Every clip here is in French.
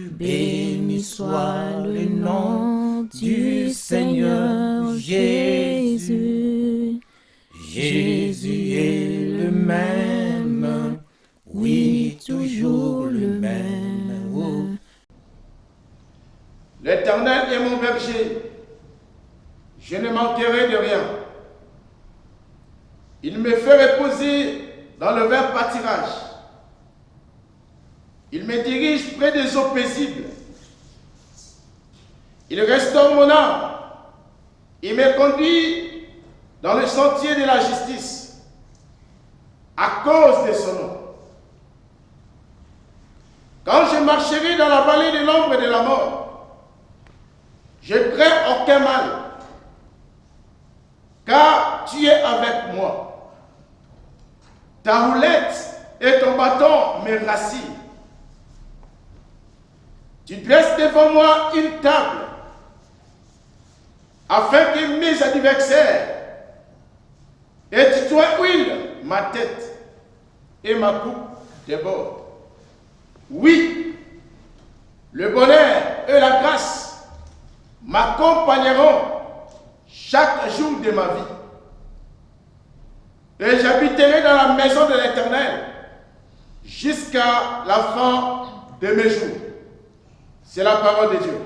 Béni soit le nom du Seigneur Jésus. Jésus est le même, oui, toujours le même. Oh. L'Éternel est mon berger, je ne manquerai de rien. Il me fait reposer dans le vert pâturage. Il me dirige près des eaux paisibles. Il restaure mon âme. Il me conduit dans le sentier de la justice à cause de son nom. Quand je marcherai dans la vallée de l'ombre de la mort, je crains aucun mal, car tu es avec moi. Ta houlette et ton bâton me rassurent. Tu dresses devant moi une table, afin que mes adversaires et tu huiles ma tête et ma coupe déborde. Oui, le bonheur et la grâce m'accompagneront chaque jour de ma vie. Et j'habiterai dans la maison de l'Éternel jusqu'à la fin de mes jours. C'est la parole de Dieu.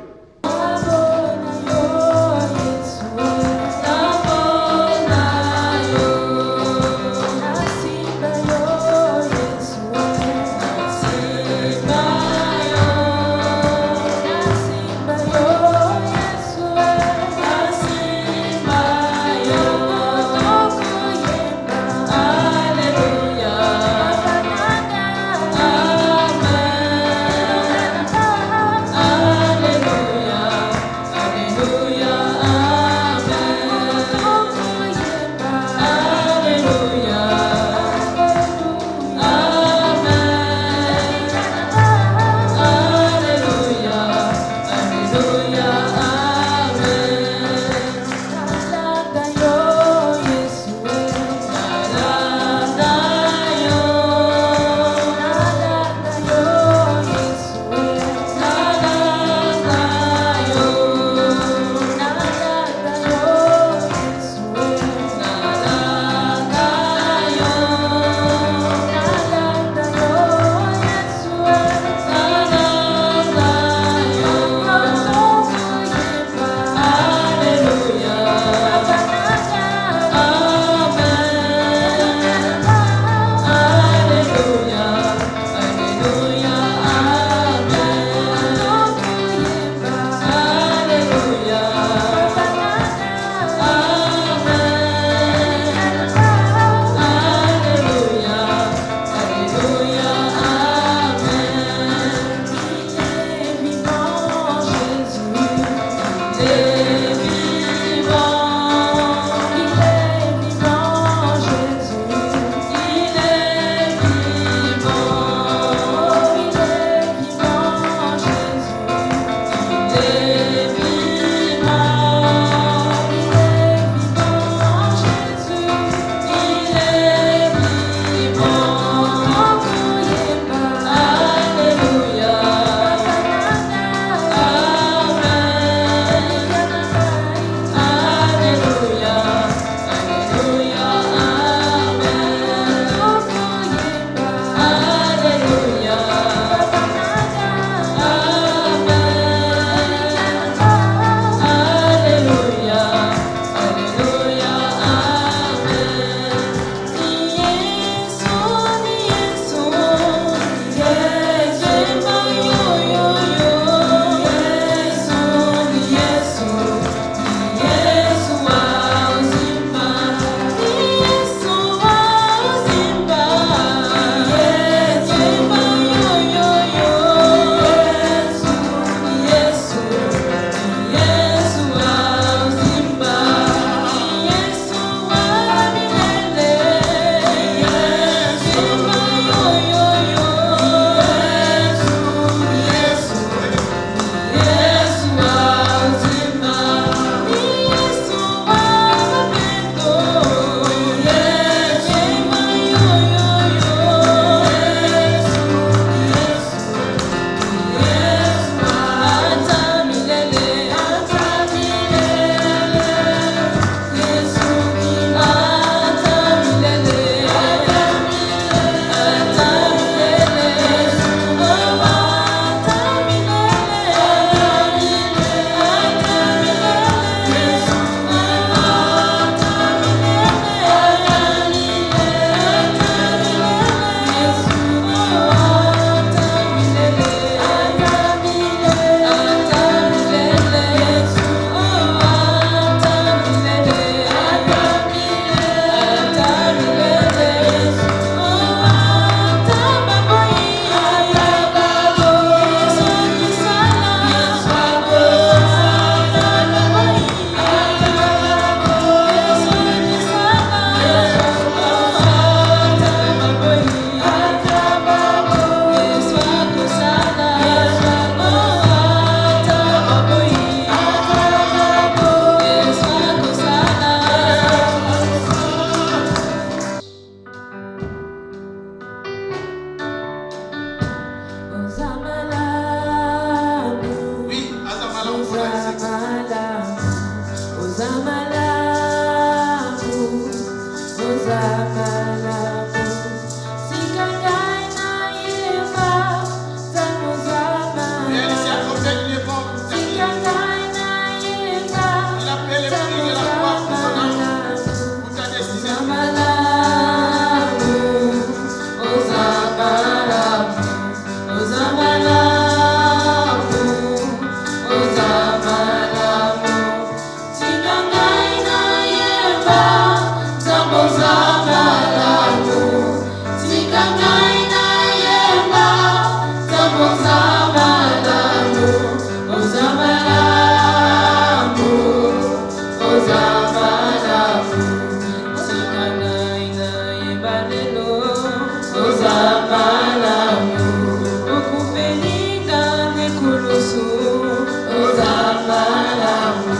malamu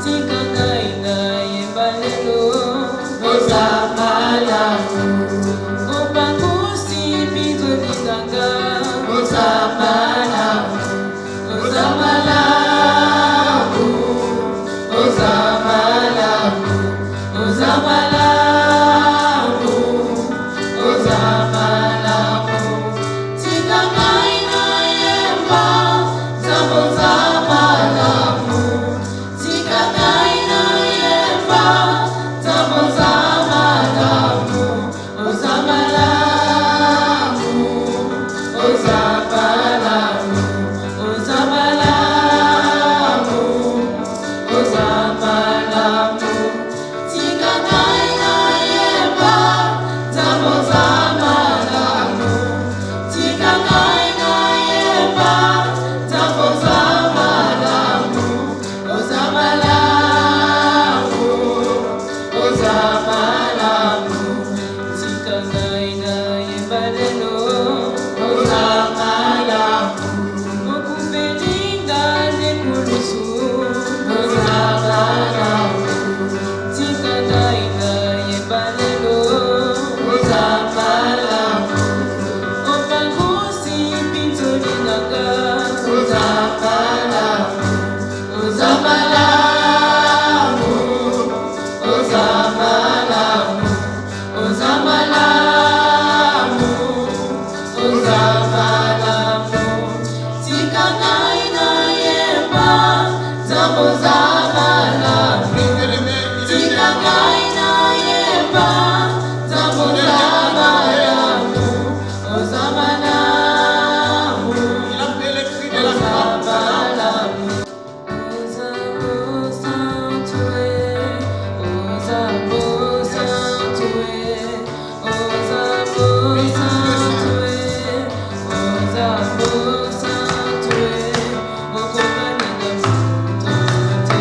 tika ngai na yemba lelo oza malamu opangusi bitoli nanga oza malamu oza malamu oza malamu oza malamu oza malamu tika ngai na yemba nzambo oza malamu tika ngai na yemba nzambo oza malamu oza malamu oza malamu oza malamu oza malamu tika ngai na yemba nzambo oza malamu tika ngai na yemba nzambo oza malamu oza malamu oza malamu tika ngai na yemba lelo oza malamu okupelinga nekulusu oza malamu tika ngai na yemba lelo oza malamu opangusi pintoli nanga oza malamu oza malamu oza malamu oza malamu oza malamu tika ngai na yemba nzambo oza malamu tika ngai na yemba nzambo oza malamu oza malamu Il a fait les cris de la oza croix. malamu oza bosantue oza bosantue oza bosantue oza bosantue okomaninga mutu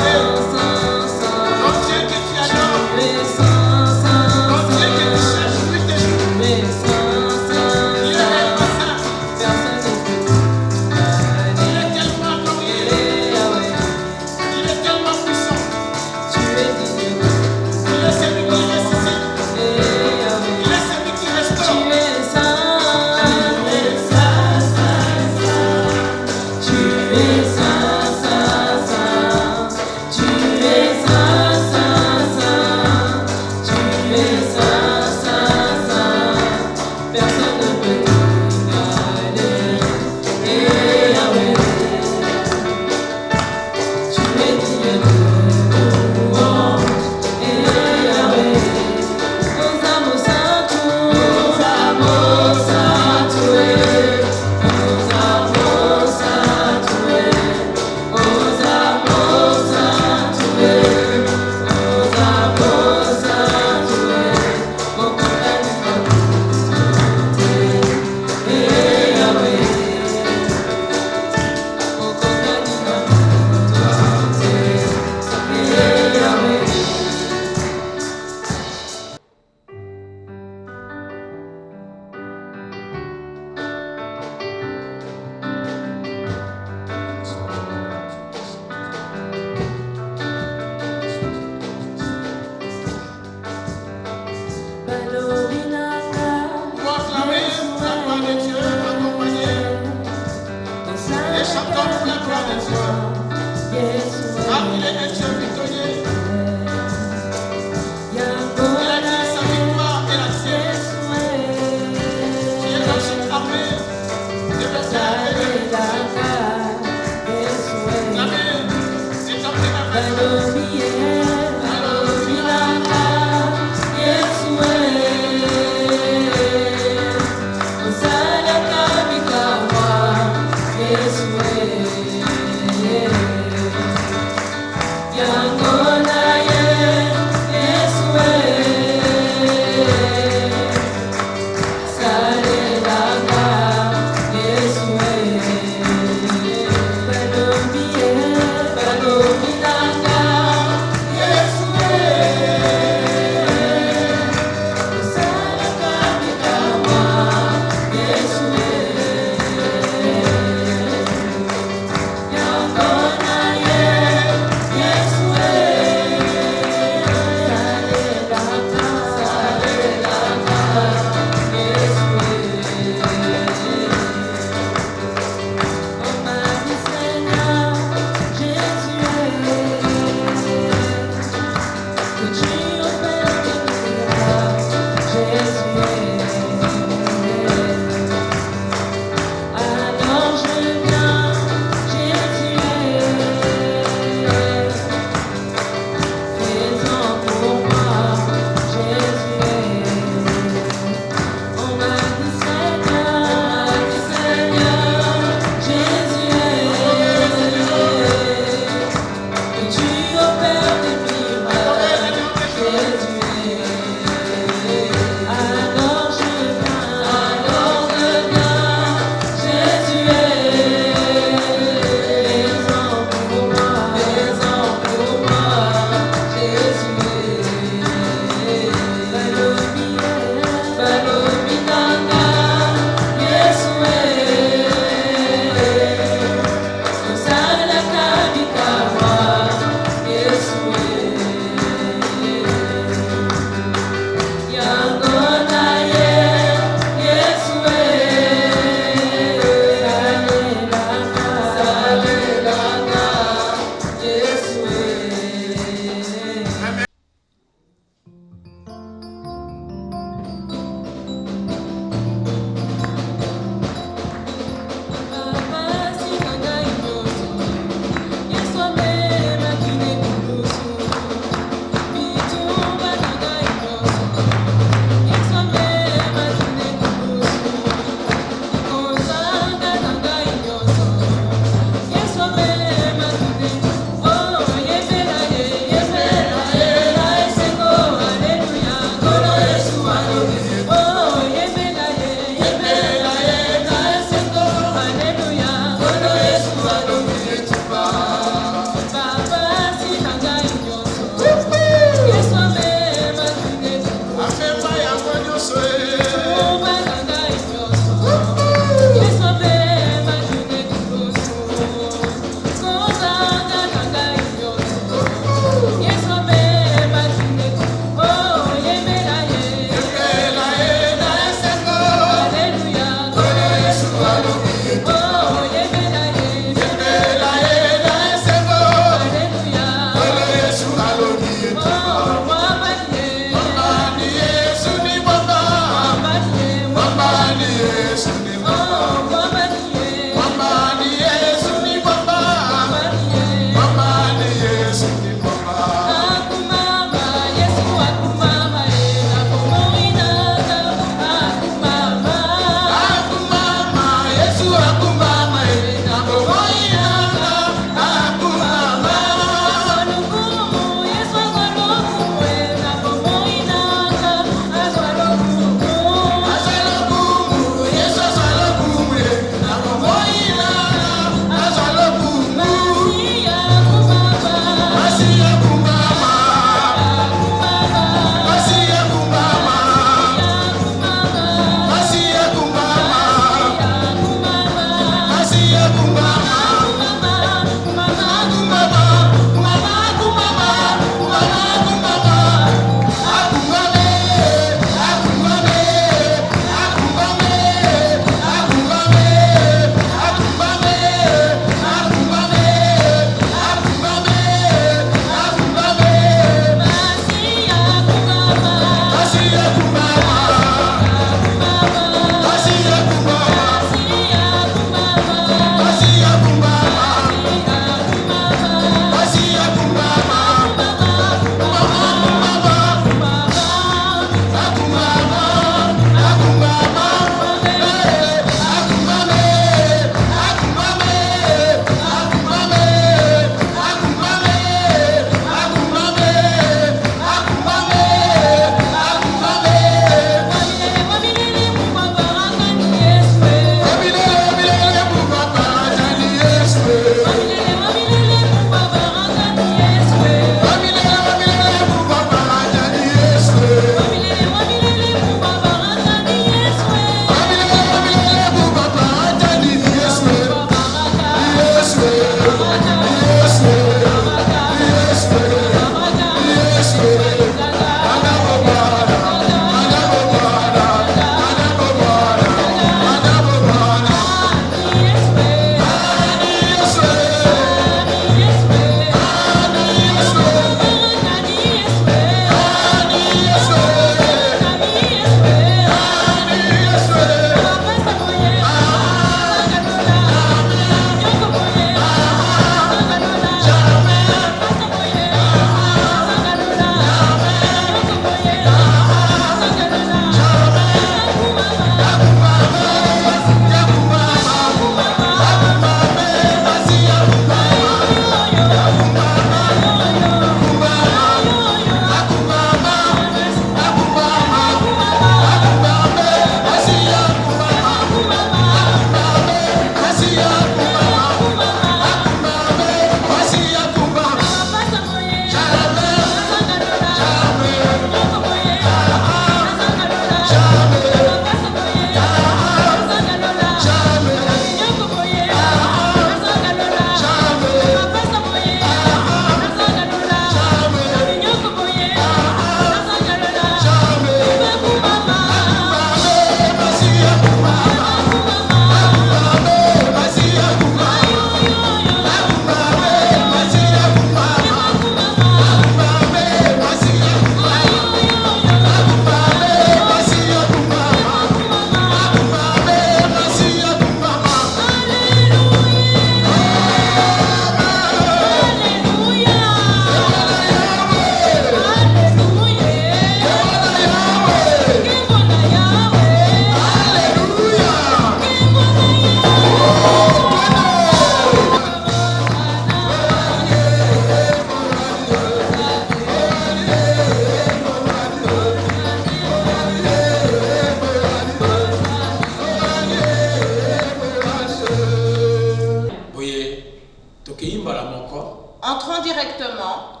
Entrons directement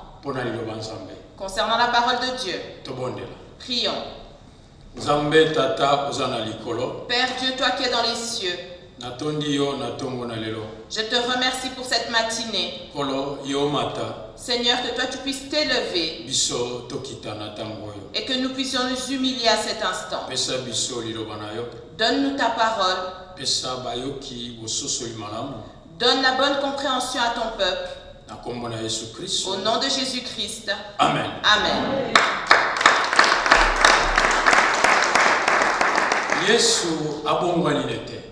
concernant la parole de Dieu. Prions. Père Dieu, toi qui es dans les cieux, je te remercie pour cette matinée. Seigneur, que toi tu puisses t'élever et que nous puissions nous humilier à cet instant. Donne-nous ta parole. Donne la bonne compréhension à ton peuple. Au nom de Jésus-Christ. Amen. Amen.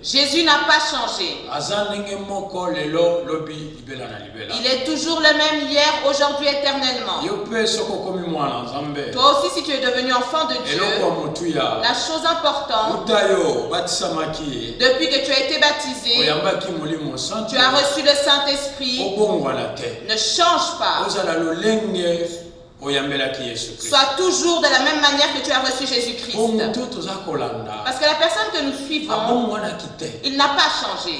Jésus n'a pas changé. Il est toujours le même hier, aujourd'hui, éternellement. Toi aussi, si tu es devenu enfant de Dieu, la chose importante, depuis que tu as été baptisé, tu as reçu le Saint-Esprit, ne change pas. Sois toujours de la même manière que tu as reçu Jésus-Christ. Parce que la personne que nous suivons, il n'a pas changé.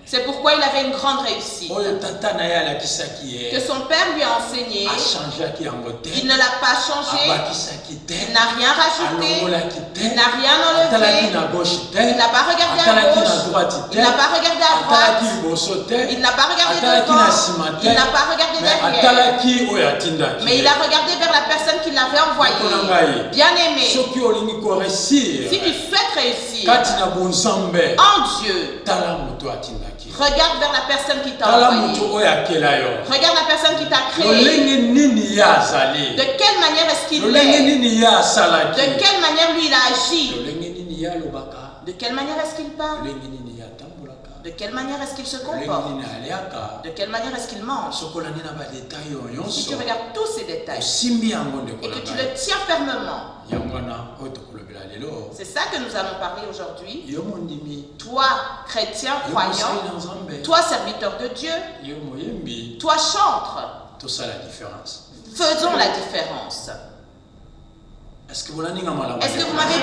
C'est pourquoi il avait une grande réussite. Que son père lui a enseigné, il ne l'a pas changé, il n'a rien rajouté, il n'a rien enlevé, il n'a pas regardé à gauche, il n'a pas regardé à droite, il n'a pas regardé devant, il n'a pas regardé derrière. Mais il a regardé vers la personne qui l'avait envoyé. Bien-aimé, si tu souhaites réussir en Dieu, regarde vers la personne qui t'a envoyé. Regarde la personne qui t'a créé. De quelle manière est-ce qu'il est? De quelle manière lui il a agi? De quelle manière est-ce qu'il parle? De quelle manière est-ce qu'il se comporte? De quelle manière est-ce qu'il mange? Si tu regardes tous ces détails et que tu le tiens fermement, c'est ça que nous allons parler aujourd'hui. Toi, chrétien, croyant, toi, serviteur de Dieu, toi, chantre, faisons la différence. Est-ce que vous m'avez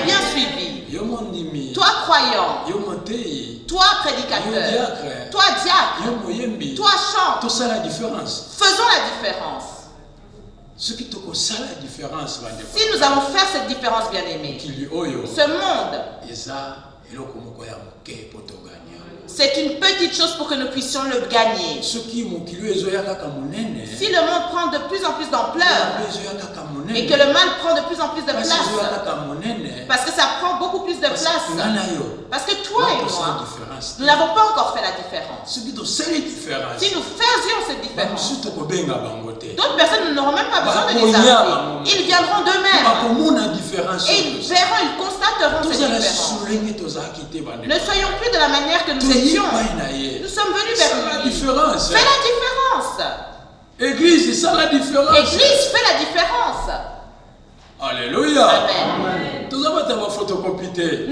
bien suivi? Toi, croyant, toi, prédicateur, toi, diacre, toi, chante, faisons la différence. Si nous allons faire cette différence, bien-aimés, ce monde, c'est une petite chose pour que nous puissions le gagner. Si le monde prend de plus en plus d'ampleur et que le mal prend de plus en plus de place, parce que ça prend beaucoup plus de place, parce que toi et moi, nous n'avons pas encore fait la différence. Si nous faisions cette différence, d'autres personnes n'auront même pas besoin de les appeler. Ils viendront d'eux-mêmes et ils verront, ils constateront cette différence. Ne soyons plus de la manière que nous étions. Nous sommes venus vers lui. Fais la différence. Église, c'est ça la différence. Église, fais la différence. Alléluia. Amen. Nous ne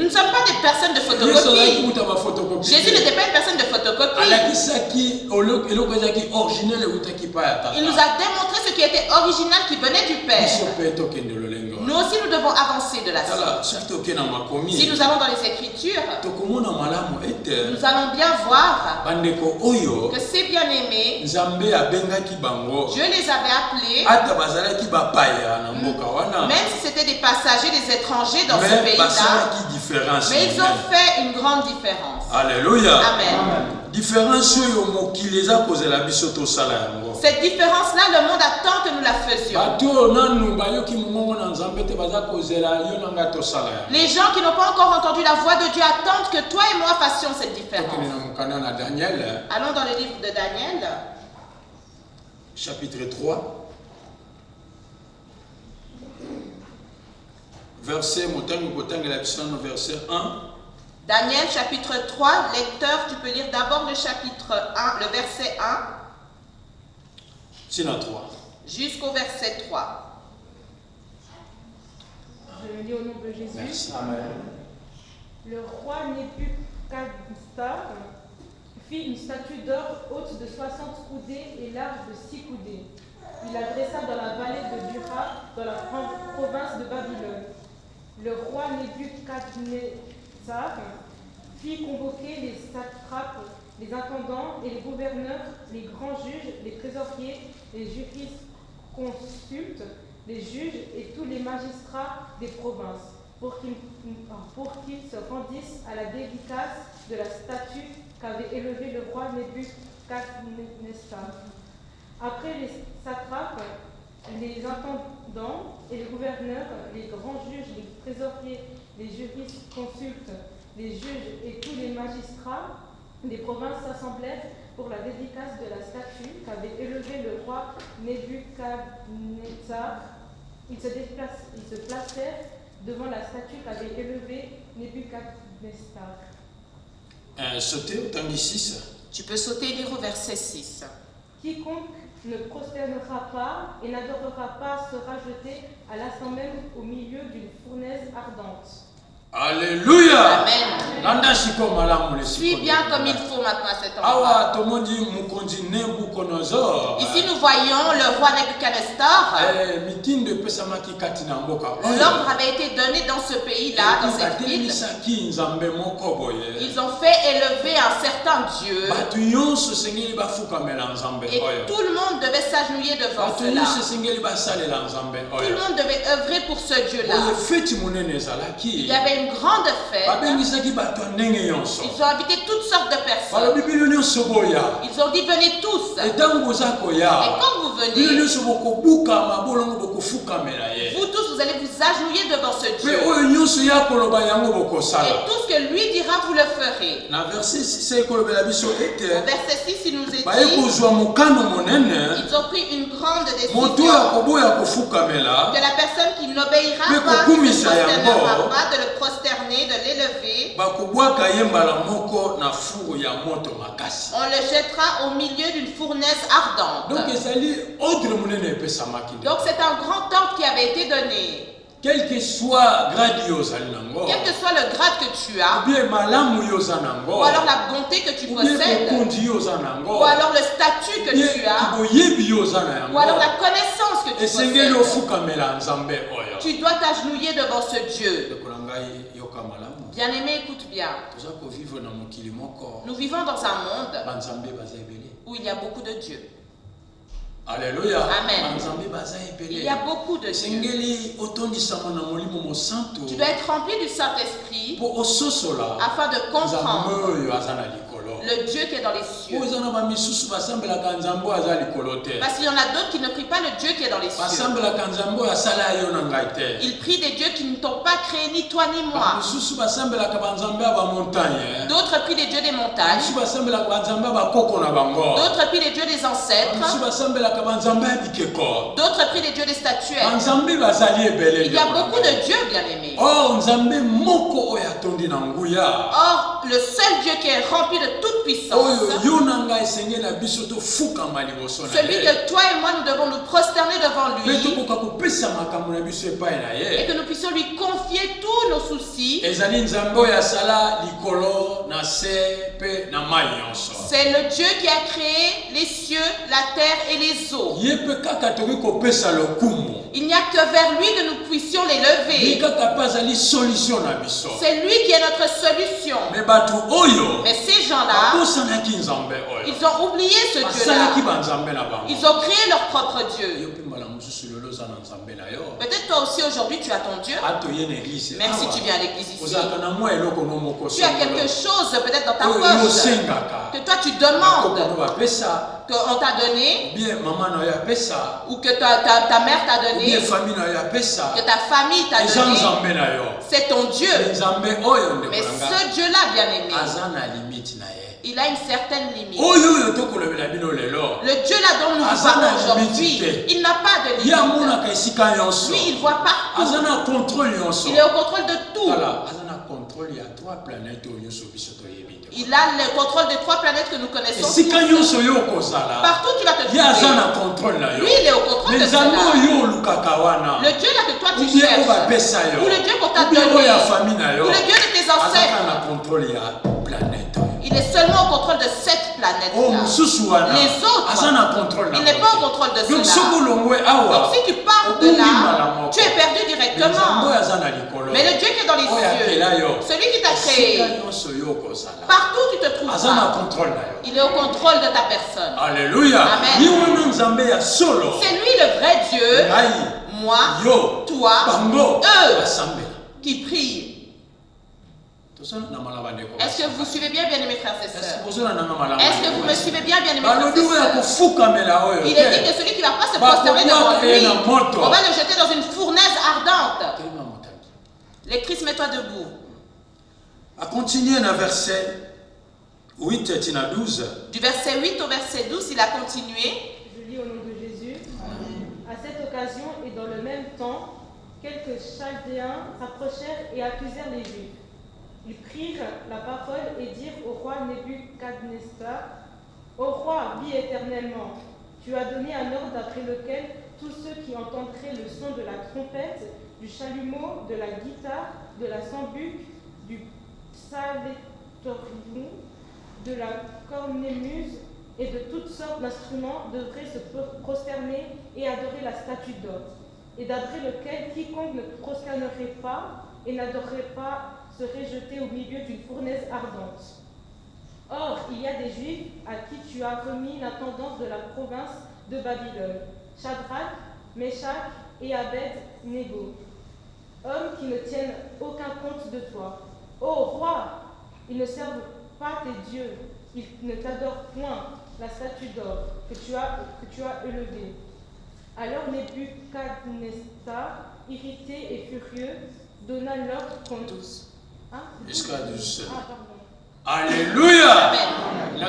sommes pas des personnes de photocopie. Jésus n'était pas une personne de photocopie. Il nous a démontré ce qui était original, qui venait du Père. Nous aussi, nous devons avancer de la suite. Si nous allons dans les Écritures, nous allons bien voir que ces bien-aimés, Dieu les avait appelés, même si c'était des passagers, des étrangers dans ce pays-là, mais ils ont fait une grande différence. Alléluia. Amen. Cette différence-là, le monde attend que nous la faisions. Les gens qui n'ont pas encore entendu la voix de Dieu attendent que toi et moi fassions cette différence. Allons dans le livre de Daniel. Chapitre 3. Verset 1. Daniel chapitre 3, lecteur, tu peux lire d'abord le chapitre 1, le verset 1. C'est la 3. Jusqu'au verset 3. Je le lis au nom de Jésus. Merci. Amen. Le roi Nebuchadnezzar fit une statue d'or haute de 60 coudées et large de 6 coudées. Il la dressa dans la vallée de Dura, dans la province de Babylone. Le roi Nebuchadnezzar fit convoquer les satrapes, les intendants et les gouverneurs, les grands juges, les trésoriers, les jurisconsultes, les juges et tous les magistrats des provinces, pour qu'ils se rendissent à la dédicace de la statue qu'avait élevée le roi Nebuchadnezzar. Après les satrapes, les intendants et les gouverneurs, les grands juges, les trésoriers, les jurisconsultes, les juges et tous les magistrats des provinces s'assemblèrent pour la dédicace de la statue qu'avait élevée le roi Nebuchadnezzar. Ils se placèrent devant la statue qu'avait élevée Nebuchadnezzar. Sauter au temps 6. Tu peux sauter et lire au verset 6. Quiconque ne prosternera pas et n'adorera pas sera jeté à l'instant même au milieu d'une fournaise ardente. Alléluia. Amen. Suis bien comme il faut maintenant à cet endroit. Ici nous voyons le roi Nebuchadnezzar. L'ordre avait été donné dans ce pays-là, dans cette ville. Ils ont fait élever un certain Dieu. Et tout le monde devait s'agenouiller devant cela. Tout le monde devait œuvrer pour ce Dieu-là. Il y avait une grande fête. Ils ont invité toutes sortes de personnes. Ils ont dit venez tous. Et quand vous venez, vous tous vous allez vous agenouiller devant ce Dieu. Et tout ce que lui dira vous le ferez. Au verset 6 il nous est dit, ils ont pris une grande décision que la personne qui n'obéira pas, qui ne prosternera pas, de le prosterner, de l'élever, on le jettera au milieu d'une fournaise ardente. Donc c'est un grand ordre qui avait été donné. Quel que soit le grade que tu as, ou alors la bonté que tu possèdes, ou alors le statut que tu as, ou alors la connaissance que tu possèdes, tu dois t'agenouiller devant ce Dieu. Bien-aimé, écoute bien. Nous vivons dans un monde où il y a beaucoup de dieux. Alléluia. Amen. Il y a beaucoup de dieux. Tu dois être rempli du Saint-Esprit afin de comprendre le Dieu qui est dans les cieux. Parce qu'il y en a d'autres qui ne prient pas le Dieu qui est dans les cieux. Ils prient des dieux qui ne t'ont pas créé, ni toi ni moi. D'autres prient des dieux des montagnes. D'autres prient des dieux des ancêtres. D'autres prient des dieux des statuaires. Il y a beaucoup de dieux, bien-aimés. Or, le seul Dieu qui est rempli de toute puissance, celui que toi et moi nous devons nous prosterner devant lui, et que nous puissions lui confier tous nos soucis. C'est le Dieu qui a créé les cieux, la terre et les eaux. Il n'y a que vers lui que nous puissions les lever. C'est lui qui est notre solution. Mais ces gens-là, ils ont oublié ce Dieu-là. Ils ont créé leur propre Dieu. Peut-être toi aussi aujourd'hui tu as ton Dieu. Même si tu viens à l'église ici, tu as quelque chose peut-être dans ta poche que toi tu demandes, qu'on t'a donné, ou que ta mère t'a donné, que ta famille t'a donné. C'est ton Dieu. Mais ce Dieu-là, bien-aimé, il a une certaine limite. Le Dieu là dont nous parlons aujourd'hui, il n'a pas de limite. Lui, il voit partout. Il est au contrôle de tout. Il a le contrôle des 3 planètes que nous connaissons. Partout tu vas te trouver. Lui, il est au contrôle de cela. Le Dieu là que toi tu cherches, ou le Dieu qu'on t'a donné, ou le Dieu de tes ancêtres, Il est seulement au contrôle de cette planète-là. Les autres, il n'est pas au contrôle de cela. Donc si tu pars de là, tu es perdu directement. Mais le Dieu qui est dans les cieux, celui qui t'a créé, partout où tu te trouves, il est au contrôle de ta personne. Alléluia. Amen. C'est lui le vrai Dieu. Moi, toi, eux qui prient. Est-ce que vous suivez bien, bien-aimés frères et sœurs? Est-ce que vous me suivez bien, bien-aimés frères et sœurs? Il est dit que celui qui ne va pas se prosterner devant lui, on va le jeter dans une fournaise ardente. Les Christ, mets-toi debout. À continuer dans verset 8 et 12. Du verset 8 au verset 12, il a continué. Je lis au nom de Jésus. À cette occasion et dans le même temps, quelques Chaldéens s'approchèrent et accusèrent les Juifs. Ils prirent la parole et dirent au roi Nebuchadnezzar: Ô roi, vis éternellement. Tu as donné un ordre après lequel tous ceux qui entendraient le son de la trompette, du chalumeau, de la guitare, de la sambuc, du psalterium, de la cornemuse et de toutes sortes d'instruments devraient se prosterner et adorer la statue d'or, et d'après lequel quiconque ne prosternerait pas et n'adorerait pas serait jeté au milieu d'une fournaise ardente. Or, il y a des Juifs à qui tu as remis l'intendance de la province de Babylone, Shadrach, Meshach et Abed-Nego, hommes qui ne tiennent aucun compte de toi. Ô roi, ils ne servent pas tes dieux, ils ne t'adorent point, la statue d'or que tu as élevée. Alors Nebuchadnezzar, irrité et furieux, donna l'ordre qu'on tous. Jusqu'à 12. Alléluia. Je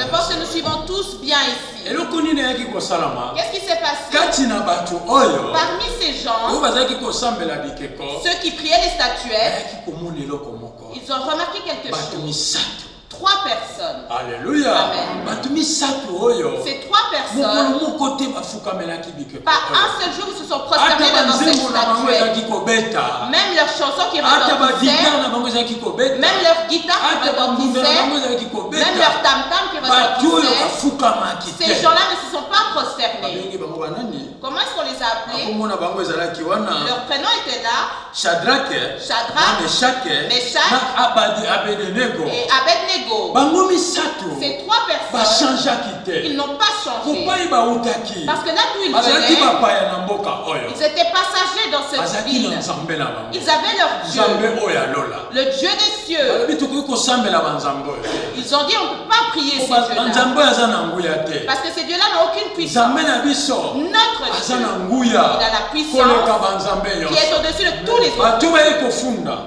pense que nous suivons tous bien ici. Qu'est-ce qui s'est passé? Parmi ces gens, ceux qui priaient les statuettes, ils ont remarqué quelque chose. 3 personnes. Alléluia. Amen. Ces 3 personnes, pas un seul jour ils se sont prosternés devant cette statuette. Même leurs chansons qui retentissaient, même leur guitare qui retentissait, même leur tam-tam qui retentissait, ces gens-là ne se sont pas prosternés. Comment est-ce qu'on les a appelés? Leur prénom était là. Shadrach, Meshach et Abednego. Ces 3 personnes, ils n'ont pas changé. Parce que là où ils venaient, ils étaient passagers dans cette ville. Ils avaient leur Dieu, le Dieu des cieux. Ils ont dit on ne peut pas prier ces dieux-là. Parce que ces dieux-là n'ont aucune puissance. Notre Dieu, il a la puissance qui est au-dessus de tous les autres.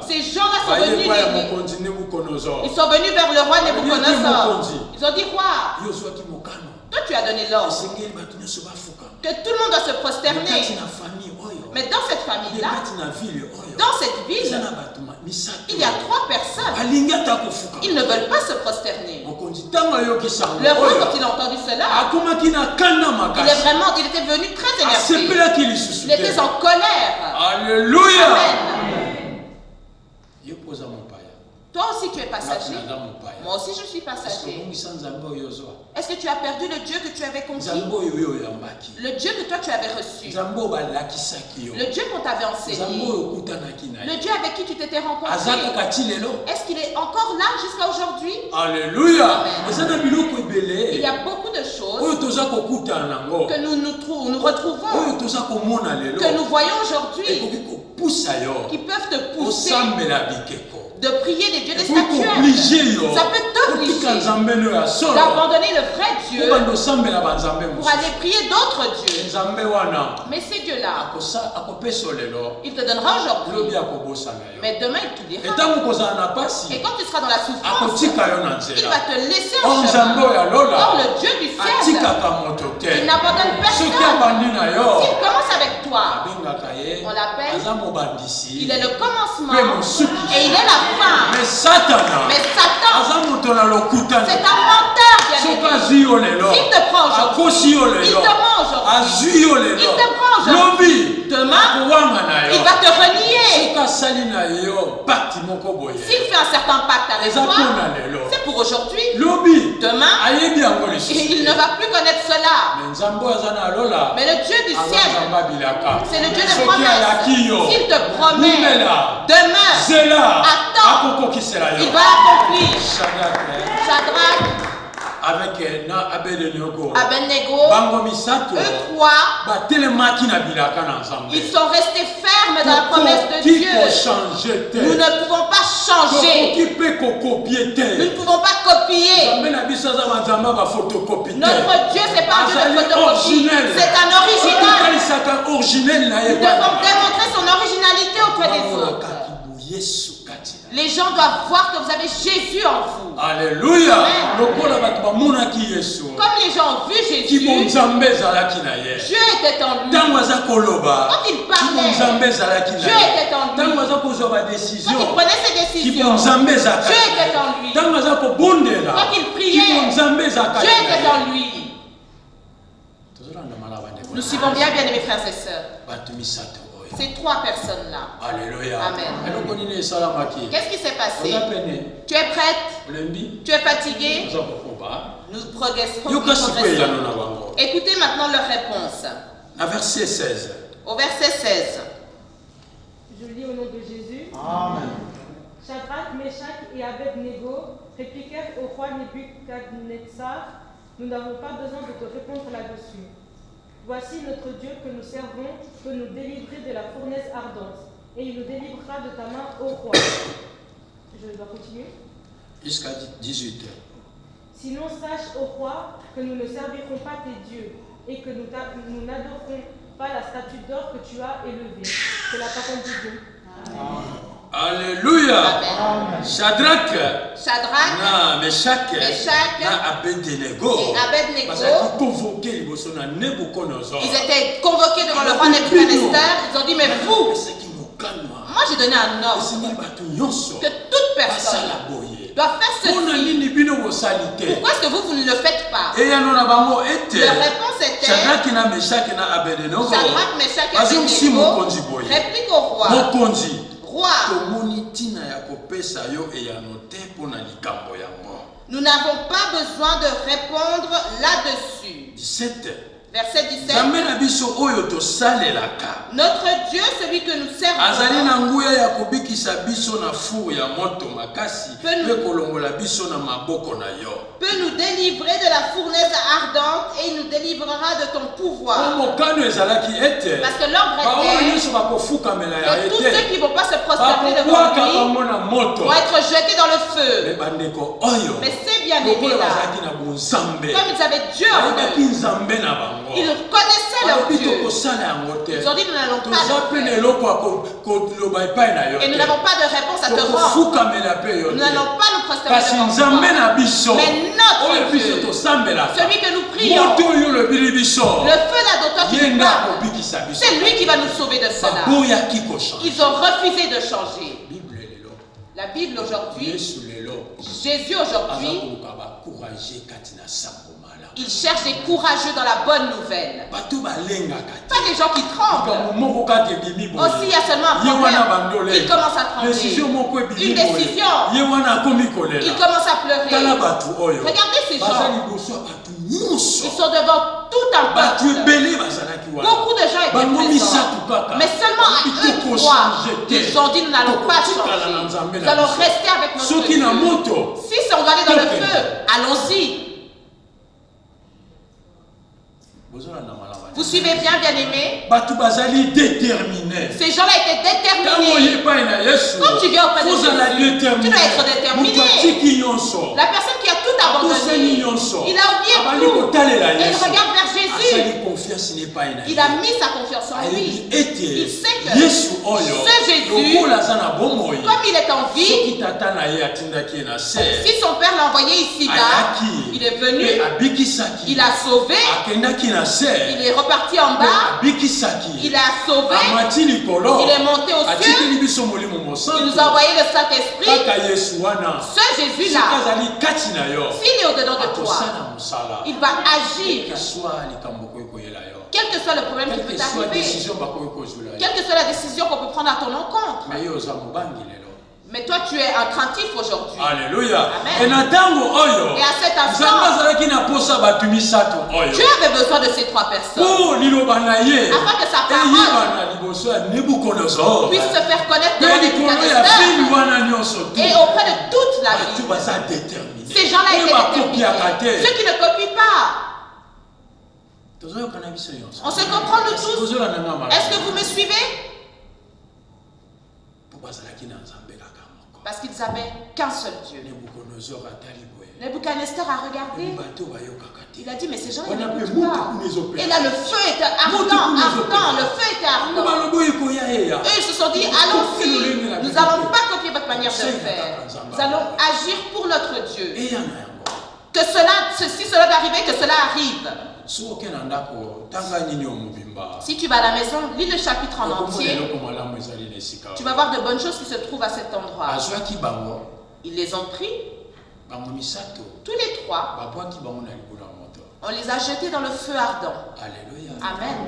Ces gens-là sont venus l'aider. Ils sont venus vers le roi Nebuchadnezzar. Ils ont dit, roi, toi tu as donné l'ordre que tout le monde doit se prosterner. Mais dans cette famille-là, dans cette ville, il y a 3 personnes. Ils ne veulent pas se prosterner. Le roi, quand il a entendu cela, il était venu très énervé. Il était en colère. Alléluia. Amen. Toi aussi tu es passager. Moi aussi je suis passager. Est-ce que tu as perdu le Dieu que tu avais conquis? Le Dieu que toi tu avais reçu? Le Dieu qu'on t'avait enseigné? Le Dieu avec qui tu t'étais rencontré? Est-ce qu'il est encore là jusqu'à aujourd'hui? Alléluia. Il y a beaucoup de choses que nous retrouvons, que nous voyons aujourd'hui, qui peuvent te pousser de prier des dieux des statuettes. Ça peut t'obliger d'abandonner le vrai Dieu pour aller prier d'autres dieux. Mais ces dieux-là, il te donnera aujourd'hui, mais demain il te dira. Et quand tu seras dans la souffrance, il va te laisser en chemin. Or le Dieu du ciel, il n'abandonne personne. S'il commence avec toi, on l'appelle, il est le commencement et il est la fin. Mais Satan, c'est un menteur, bien-aimé. Il te prend aujourd'hui. Il te prend aujourd'hui. Demain, il va te renier. fait un certain pacte avec toi, c'est pour aujourd'hui. Demain, il ne va plus connaître cela. Mais le Dieu du ciel, c'est le Dieu de promesses. S'il te promet, demain, attends, il va l'accomplir. Shadrach, avec Abednego, eux trois, ils sont restés fermes dans la promesse de Dieu. Nous ne pouvons pas changer. Nous ne pouvons pas copier. Notre Dieu, c'est pas un Dieu de photocopie. C'est un original. Nous devons démontrer son originalité auprès des autres. Les gens doivent voir que vous avez Jésus en vous. Alléluia. Comme les gens ont vu Jésus, Dieu était en lui. Quand il parlait, Dieu était en lui. Quand il prenait ses décisions, Dieu était en lui. Quand il priait, Dieu était en lui. Nous suivons bien aimés frères et sœurs. Ces trois personnes-là. Alléluia. Amen. Qu'est-ce qui s'est passé? Tu es prête? Tu es fatigué? Nous progressons. Écoutez maintenant leur réponse. Verset 16. Au verset 16. Je lis au nom de Jésus. Amen. Shadrach, Meshach et Abednego répliquèrent au roi Nebuchadnezzar: nous n'avons pas besoin de te répondre là-dessus. Voici notre Dieu que nous servons peut nous délivrer de la fournaise ardente, et il nous délivrera de ta main, ô roi. Je dois continuer. Jusqu'à 18. Sinon, sache, ô roi, que nous ne servirons pas tes dieux, et que nous n'adorerons pas la statue d'or que tu as élevée. C'est la parole de Dieu. Amen. Alléluia. Amen. Shadrach, Meshach, Abednego, ils étaient convoqués devant le roi Nebuchadnezzar. Ils ont dit: mais vous, moi j'ai donné un ordre que toute personne doit faire ceci. Pourquoi est-ce que vous ne le faites pas? Leur réponse était: Shadrach, Meshach et Abednego répliquent au roi: roi, nous n'avons pas besoin de répondre là-dessus. 17. Verset 17. Notre Dieu, celui que nous servons, peut nous délivrer de la fournaise ardente et il nous délivrera de ton pouvoir. Parce que l'ordre était que tous ceux qui ne vont pas se prosterner devant lui vont être jetés dans le feu. Mais ces bien-aimés-là, comme ils avaient Dieu en eux, ils connaissaient leur Dieu. Ils ont dit: nous n'allons pas le faire. Et nous n'avons pas de réponse à te rendre. Nous n'allons pas nous prosterner devant toi. Mais notre Dieu, celui que nous prions, le feu d'adorateur qui nous parle, c'est lui qui va nous sauver de cela. Ils ont refusé de changer. La Bible aujourd'hui, Jésus aujourd'hui, il cherche des courageux dans la bonne nouvelle. Pas des gens qui tremblent. Aussi, il y a seulement un problème. Il commence à trembler. Une décision. Il commence à pleurer. Regardez ces gens. Ils sont devant tout un peuple. Beaucoup de gens étaient présents. Mais seulement à eux trois, ils ont dit: nous n'allons pas changer. Nous allons rester avec notre Dieu. Si on doit aller dans le feu, allons-y. Vous suivez bien, bien-aimés? Ces gens-là étaient déterminés. Quand tu viens auprès de Jésus, tu dois être déterminé. La personne qui a tout abandonné, il a oublié tout. Et il regarde vers Jésus. Il a mis sa confiance en lui. Il sait que ce Jésus, comme il est en vie, si son père l'a envoyé ici-bas, il est venu Il a sauvé. Il est reparti en bas. Il a sauvé. Il est monté au ciel. Il nous a envoyé le Saint-Esprit. Ce Jésus-là, s'il est au-dedans de toi, il va agir. Quel que soit le problème qui peut t'arriver, quelle que soit la décision qu'on peut prendre à ton encontre. Mais toi, tu es un craintif aujourd'hui. Alléluia. Amen. Et à cet instant, Dieu avait besoin de ces trois personnes afin que sa parole puisse se faire connaître devant Nebuchadnezzar et auprès de toute la ville. Ces gens-là étaient déterminés. Ceux qui ne copient pas. On se comprend nous tous. Est-ce que vous me suivez? Parce qu'ils n'avaient qu'un seul Dieu. Nebuchadnezzar a regardé. Il a dit, mais ces gens ils n'écoutent pas. Et là, le feu était ardent. Le feu était ardent. Eux, ils se sont dit, allons-y. Nous n'allons pas copier votre manière de faire. Nous allons agir pour notre Dieu. Que si cela doit arriver, que cela arrive. Si tu vas à la maison, lis le chapitre en entier. Tu vas voir de bonnes choses qui se trouvent à cet endroit. Ils les ont pris. Tous les trois. On les a jetés dans le feu ardent. Alléluia. Amen.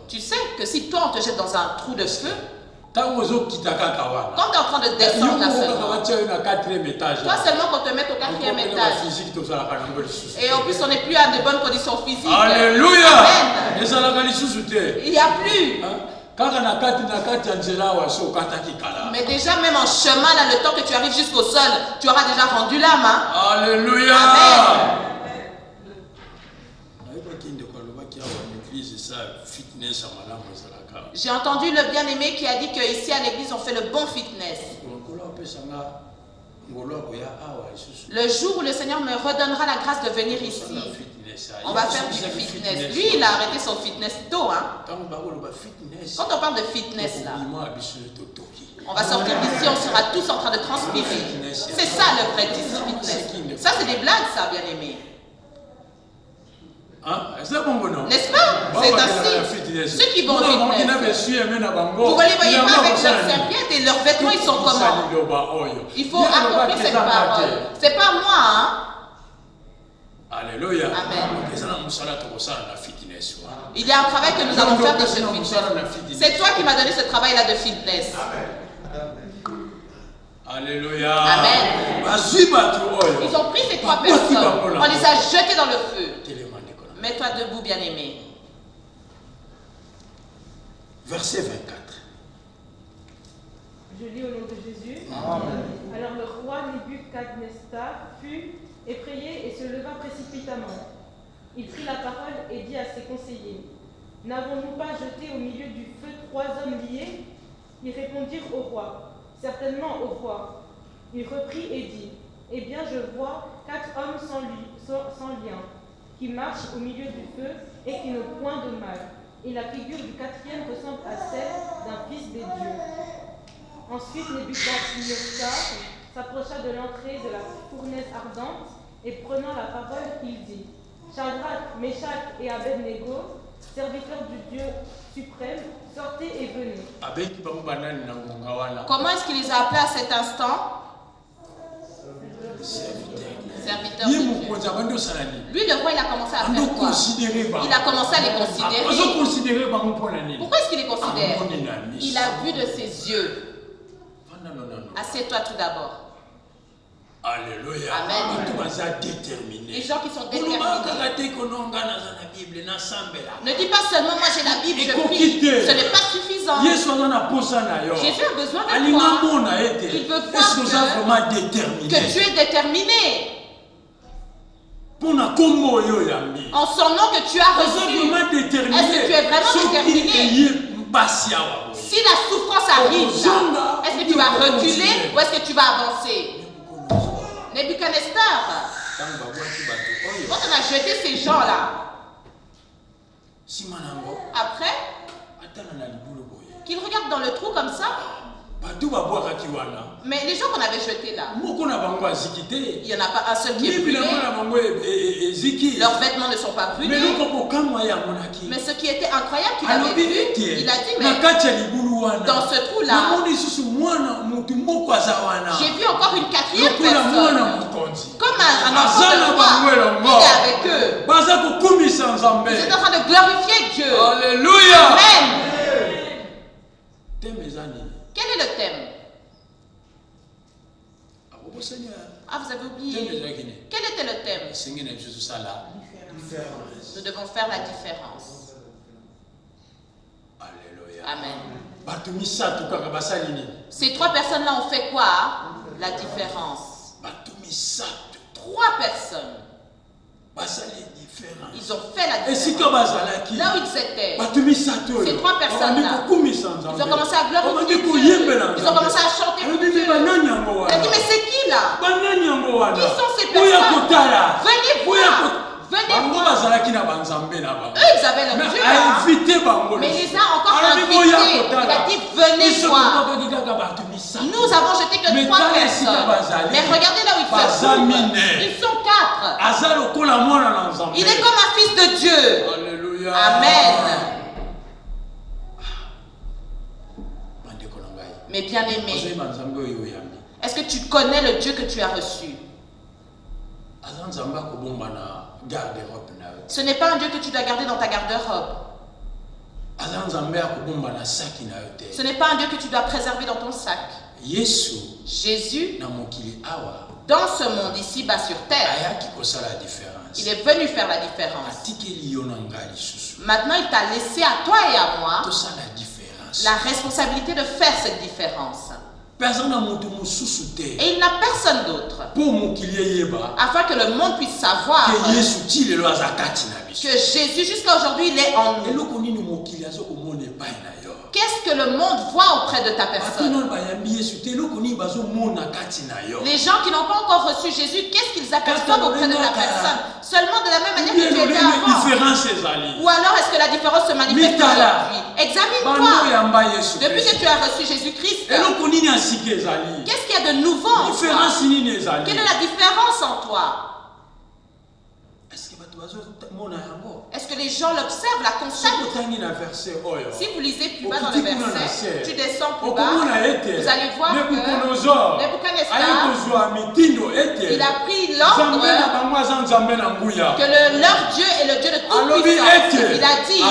Tu sais que si toi on te jette dans un trou de feu, quand tu es en train de descendre là seulement, toi seulement qu'on te mette au 4e étage. Et en plus on n'est plus à de bonnes conditions physiques. Alléluia. Amen. Il n'y a plus. Mais déjà même en chemin là, le temps que tu arrives jusqu'au sol, tu auras déjà rendu l'âme. Alléluia. Amen. J'ai entendu le bien-aimé qui a dit qu'ici à l'église on fait le bon fitness. Le jour où le Seigneur me redonnera la grâce de venir ici, on va faire du fitness. Lui, il a arrêté son fitness tôt. Quand on parle de fitness là, on va sortir d'ici, on sera tous en train de transpirer. C'est ça le vrai fitness. Ça c'est des blagues ça, bien-aimé. N'est-ce pas? C'est ainsi. Ceux qui vont au fitness, vous ne les voyez pas avec leurs serviettes et leurs vêtements, ils sont comment? Il faut accomplir cette parole. C'est pas moi, Alléluia. Amen. Il y a un travail que nous allons faire de ce fitness. C'est toi qui m'as donné ce travail-là de fitness. Alléluia. Amen. Ils ont pris ces trois personnes, on les a jetées dans le feu. Mets-toi debout, bien-aimé. Verset 24. Je lis au nom de Jésus. Amen. Alors le roi Nebuchadnezzar fut effrayé et se leva précipitamment. Il prit la parole et dit à ses conseillers, « N'avons-nous pas jeté au milieu du feu 3 hommes liés ?» Ils répondirent au roi, « Certainement au roi. » Il reprit et dit, « Eh bien je vois 4 hommes sans lien, qui marchent au milieu du feu et qui n'ont point de mal. Et la figure du 4e ressemble à celle d'un fils des dieux. » Ensuite, Nebuchadnezzar s'approcha de l'entrée de la fournaise ardente et prenant la parole, il dit, « Shadrach, Meshach et Abednego, serviteurs du Dieu suprême, sortez et venez. » Comment est-ce qu'il les a appelés à cet instant? Serviteurs de Dieu. Lui, le roi, il a commencé à faire quoi? Il a commencé à les considérer. Pourquoi est-ce qu'il les considère? Il a vu de ses yeux. Assieds-toi tout d'abord. Alléluia. Amen. Les gens qui sont déterminés. Ne dis pas seulement moi j'ai la Bible, je prie. Ce n'est pas suffisant. Jésus a besoin de toi. Il veut voir que tu es déterminé. En son nom que tu as reçu. Est-ce que tu es vraiment déterminé? Si la souffrance arrive, est-ce que tu vas reculer ou est-ce que tu vas avancer? Nebuchadnezzar, quand on a jeté ces gens-là, après, qu'ils regardent dans le trou comme ça, Mais les gens qu'on avait jetés là, il n'y en a pas un seul qui est brûlé. Leurs vêtements ne sont pas brûlés. Mais ce qui était incroyable qu'il avait vu, il a dit, mais dans ce trou-là, j'ai vu encore une quatrième personne. Comme un enfant de roi, il est avec eux. Ils sont en train de glorifier Dieu. Alléluia. Amen. Quel est le thème? Ah, vous avez oublié. Quel était le thème? Nous devons faire la différence. Alléluia. Amen. Ces trois personnes-là ont fait quoi? La différence. Trois personnes. Ils ont fait la différence. Là où ils étaient, ces trois personnes-là, ils ont commencé à glorifier Dieu. Ils ont commencé à chanter pour Dieu. Il a dit, mais c'est qui là? Qui sont ces personnes? Venez voir. Venez voir. Eux, ils avaient leur Dieu là. Mais il les a encore invités. Il a dit, venez voir. Nous avons jeté que trois personnes. Mais regardez là où ils se trouvent. Ils sont quatre. Il est comme un fils de Dieu. Alléluia. Amen. Mais bien aimé, est-ce que tu connais le Dieu que tu as reçu? Ce n'est pas un Dieu que tu dois garder dans ta garde-robe. Ce n'est pas un Dieu que tu dois préserver dans ton sac. Jésus, dans ce monde ici-bas sur terre, il est venu faire la différence. Maintenant, il t'a laissé à toi et à moi la responsabilité de faire cette différence. Et il n'a personne d'autre. Afin que le monde puisse savoir que Jésus, jusqu'à aujourd'hui, il est en nous. Qu'est-ce que le monde voit auprès de ta personne? Les gens qui n'ont pas encore reçu Jésus, qu'est-ce qu'ils aperçoivent auprès de ta personne? Seulement de la même manière que tu étais avant. Ou alors est-ce que la différence se manifeste aujourd'hui? Examine-toi. Depuis que tu as reçu Jésus-Christ, qu'est-ce qu'il y a de nouveau en toi? Quelle est la différence en toi? Est-ce que les gens l'observent, la constatent? Si vous lisez plus bas dans le verset, tu descends plus bas, vous allez voir que Nebuchadnezzar, il a pris l'ordre que leur Dieu est le Dieu de toute puissance. Il a dit,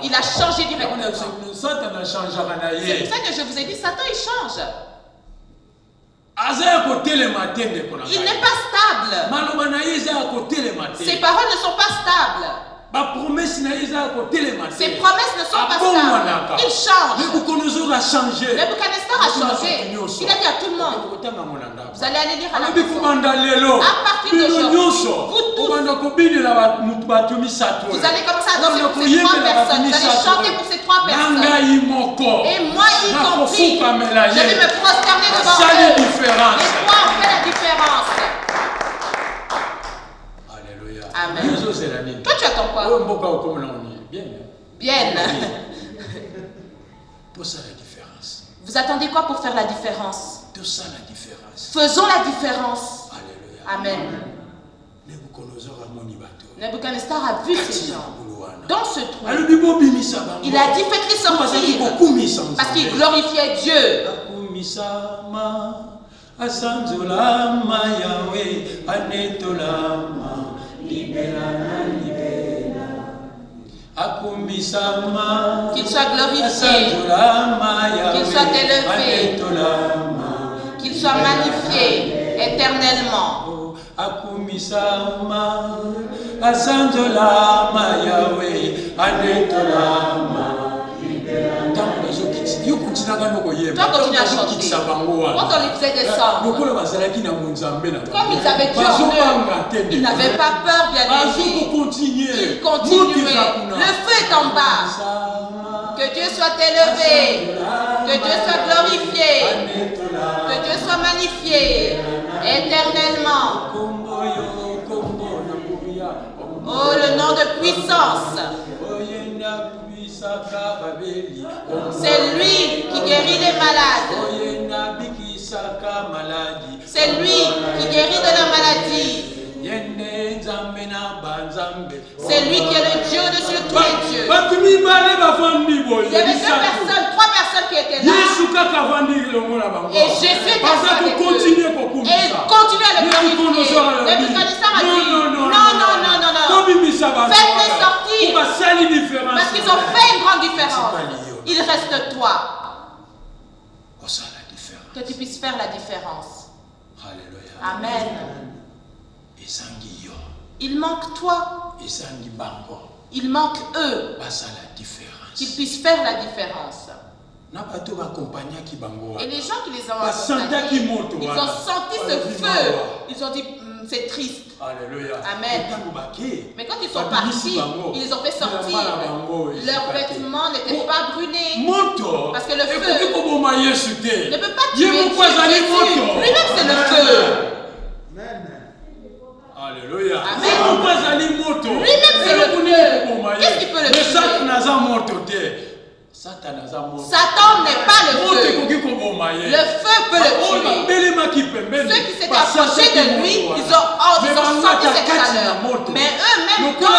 il a changé directement. C'est pour ça que je vous ai dit, Satan il change. Il n'est pas stable. Ses paroles ne sont pas stables. Ses promesses ne sont pas stables. Il change. Nebuchadnezzar a changé. Il a dit à tout le monde, vous allez aller lire à la maison. À partir d'aujourd'hui, vous tous, vous allez commencer à danser pour ces trois personnes. Vous allez chanter pour ces trois personnes. Et moi y compris, je vais me prosterner devant eux. Les trois ont fait la différence. Amen. Toi, tu attends quoi? Bien. Vous attendez quoi pour faire la différence? Faisons la différence. Amen. Nebuchadnezzar a vu ces gens dans ce trou. Il a dit, faites-les sortir parce qu'il glorifiait Dieu. Qu'il soit glorifié, qu'il soit élevé, qu'il soit magnifié éternellement. Toi, continue à chanter. Quand on lui faisait descendre, comme ils avaient Dieu en eux, ils n'avaient pas peur, bien aimé. Ils continuaient. Le feu est en bas. Que Dieu soit élevé. Que Dieu soit glorifié. Que Dieu soit magnifié éternellement. Oh, le nom de puissance. C'est lui qui guérit les malades. C'est lui qui guérit de la maladie. C'est lui qui est le Dieu au-dessus de tous les dieux. Il y avait trois personnes qui étaient là. Et Jésus était avec eux. Et il continue à le glorifier. Nebuchadnezzar a dit non. Faites-les sortir. Parce qu'ils ont fait une grande différence. Il reste toi. Que tu puisses faire la différence. Amen. Il manque toi. Il manque eux. Qu'ils puissent faire la différence. Et les gens qui les ont accompagnés, ils ont senti ce feu. Ils ont dit, c'est triste. Alléluia. Amen. Mais quand ils sont partis, ils les ont fait sortir. Leurs vêtements n'étaient pas brûlés. Parce que le feu ne peut pas tuer Jésus. Lui-même, c'est le feu. Alléluia. Amen. Lui-même, c'est le feu. Qu'est-ce qui peut le tuer? Satan n'est pas le feu. Le feu peut le tuer. Ceux qui s'étaient approchés de lui, ils ont senti cette chaleur. Mais eux-mêmes, comme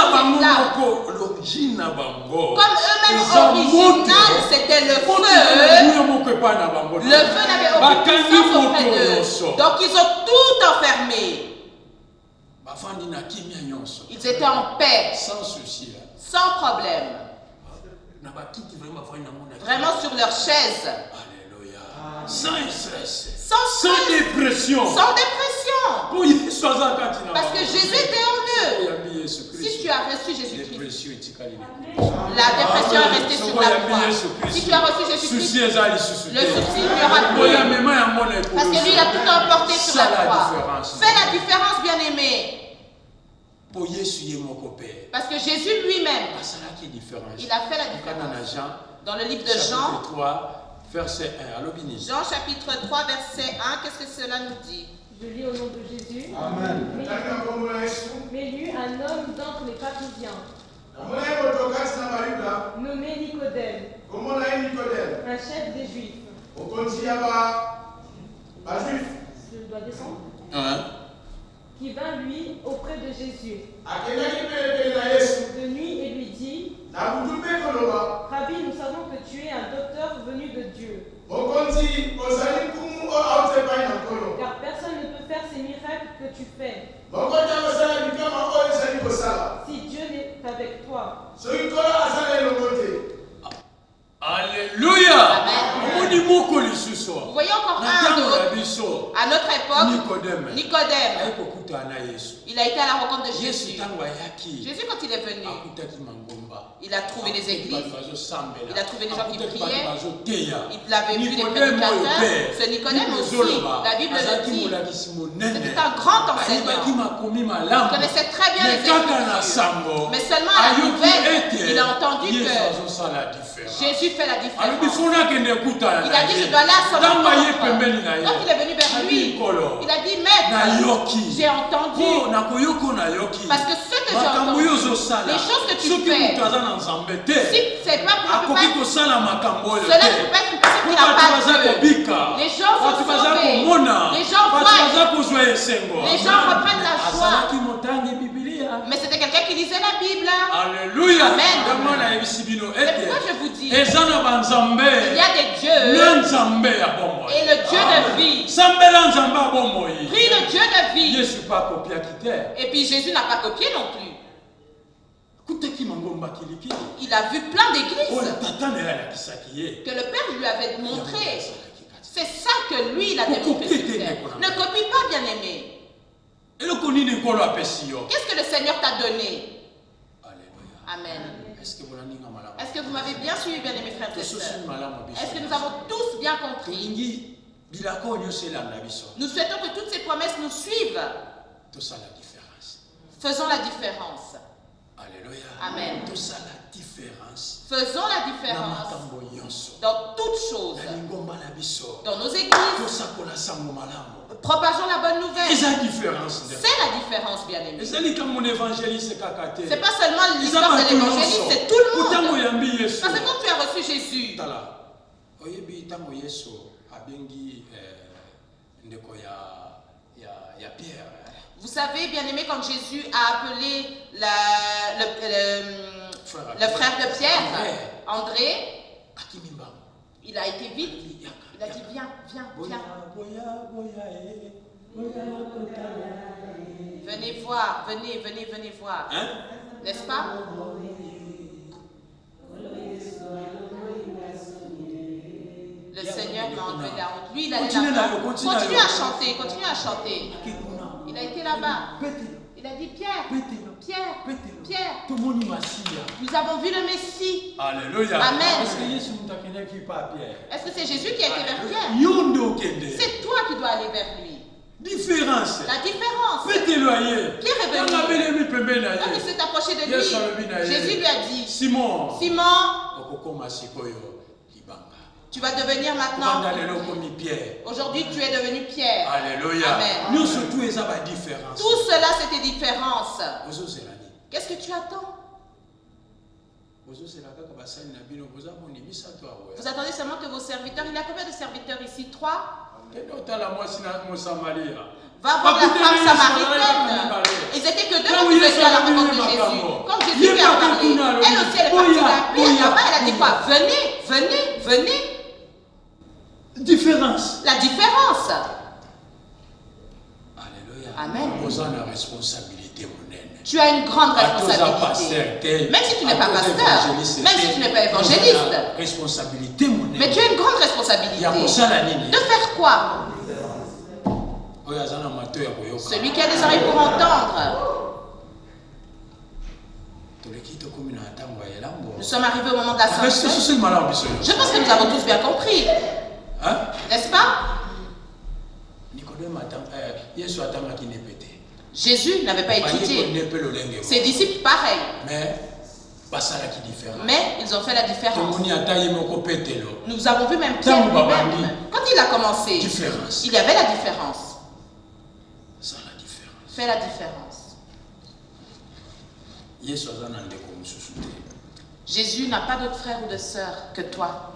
eux-mêmes original, c'était le feu. Le feu n'avait aucune puissance auprès d'eux. Donc ils ont tout enfermé. Ils étaient en paix. Sans souci. Sans problème. Vraiment sur leur chaise. Alléluia. Sans stress. Sans dépression. Sans dépression. Parce que Jésus était en eux. Si tu as reçu Jésus-Christ, la dépression est restée sur la croix. Si tu as reçu Jésus-Christ, le souci n'y aura plus. Parce que lui, il a tout emporté sur la croix. Fais la différence, bien-aimé. Parce que Jésus lui-même, il a fait la différence. Dans le livre de Jean, verset 1. Jean chapitre 3, verset 1, qu'est-ce que cela nous dit? Je lis au nom de Jésus. Amen. Mais lui, un homme d'entre les pharisiens, nommé Nicodème, un chef des Juifs. Je dois descendre. Qui vint lui auprès de Jésus de nuit et lui dit: Rabbi, nous savons que tu es un docteur venu de Dieu. Car personne ne peut faire ces miracles que tu fais si Dieu n'est avec toi. Alléluia. Amen. Vous voyez encore un d'autre. À notre époque, Nicodème, il a été à la rencontre de Jésus. Jésus, quand il est venu, il a trouvé les églises, il a trouvé les gens qui priaient, il avait vu des prédicateurs. Ce Nicodème aussi, la Bible le dit, c'était un grand enseignant. Il connaissait très bien les écritures. Mais seulement à la nouvelle, il a entendu que Jésus fait la différence. Il a dit: je dois là sur le corps. Quand il est venu vers lui, il a dit: Maître, j'ai entendu. Parce que ce que j'ai entendu, les choses que tu fais, si c'est pas pour cela ne peut pas être une personne qui n'a pas Dieu. Les gens sont sauvés. Les gens voient. Les gens reprennent la joie. Mais c'était quelqu'un qui lisait la Bible. Alléluia. Amen. C'est pourquoi je vous dis, il y a des dieux et le Dieu de vie. Prie le Dieu de vie. Et puis Jésus n'a pas copié non plus. Il a vu plein d'églises que le Père lui avait montré. C'est ça que lui, il a démontré sur terre. Ne copie pas, bien-aimé. Qu'est-ce que le Seigneur t'a donné? Amen. Est-ce que vous m'avez bien suivi, bien-aimés frères et sœurs? Est-ce que nous avons tous bien compris? Nous souhaitons que toutes ces promesses nous suivent. Faisons la différence. Alléluia. Amen. Faisons la différence dans toutes choses. Dans nos églises. Propageons la bonne nouvelle. C'est la différence, bien-aimé. C'est pas seulement l'histoire de l'évangéliste, c'est tout le monde. Parce que quand tu as reçu Jésus, vous savez, bien-aimé, quand Jésus a appelé le frère de Pierre, André, il a été vite. Il a dit viens. Venez voir. Hein? N'est-ce pas? Le Seigneur m'a enlevé la honte. Lui, il allait là-bas. Continue à chanter. Il a été là-bas. Il a dit Pierre. Nous avons vu le Messie. Alléluia. Amen. Est-ce que c'est Jésus qui a été vers Pierre? C'est toi qui dois aller vers lui. Différence. La différence. Pierre est venu. Quand il s'est approché de lui, Jésus lui a dit Simon, tu vas devenir maintenant. Aujourd'hui, tu es devenu Pierre. Alléluia. Amen. Nous surtout, il y a une différence. Tout cela, c'était différence. Qu'est-ce que tu attends? Vous attendez seulement que vos serviteurs. Il y a combien de serviteurs ici? 3? Va voir la femme samaritaine. Ils étaient que 2 quand ils étaient à la rencontre de Jésus. Quand Jésus lui a parlé, elle aussi elle est partie là-bas. Elle a dit quoi? Venez. Différence. La différence. Alléluia. Amen. Tu as une grande responsabilité. Même si tu n'es pas pasteur, même si tu n'es pas évangéliste, mais tu as une grande responsabilité. De faire quoi? Celui qui a des oreilles pour entendre. Nous sommes arrivés au moment de la Sainte-Seine. Je pense que nous avons tous bien compris. N'est-ce pas? Jésus n'avait pas étudié. Ses disciples, pareil. Mais ils ont fait la différence. Nous avons vu même Pierre lui-même. Quand il a commencé, il y avait la différence. Fais la différence. Jésus n'a pas d'autre frère ou de sœur que toi.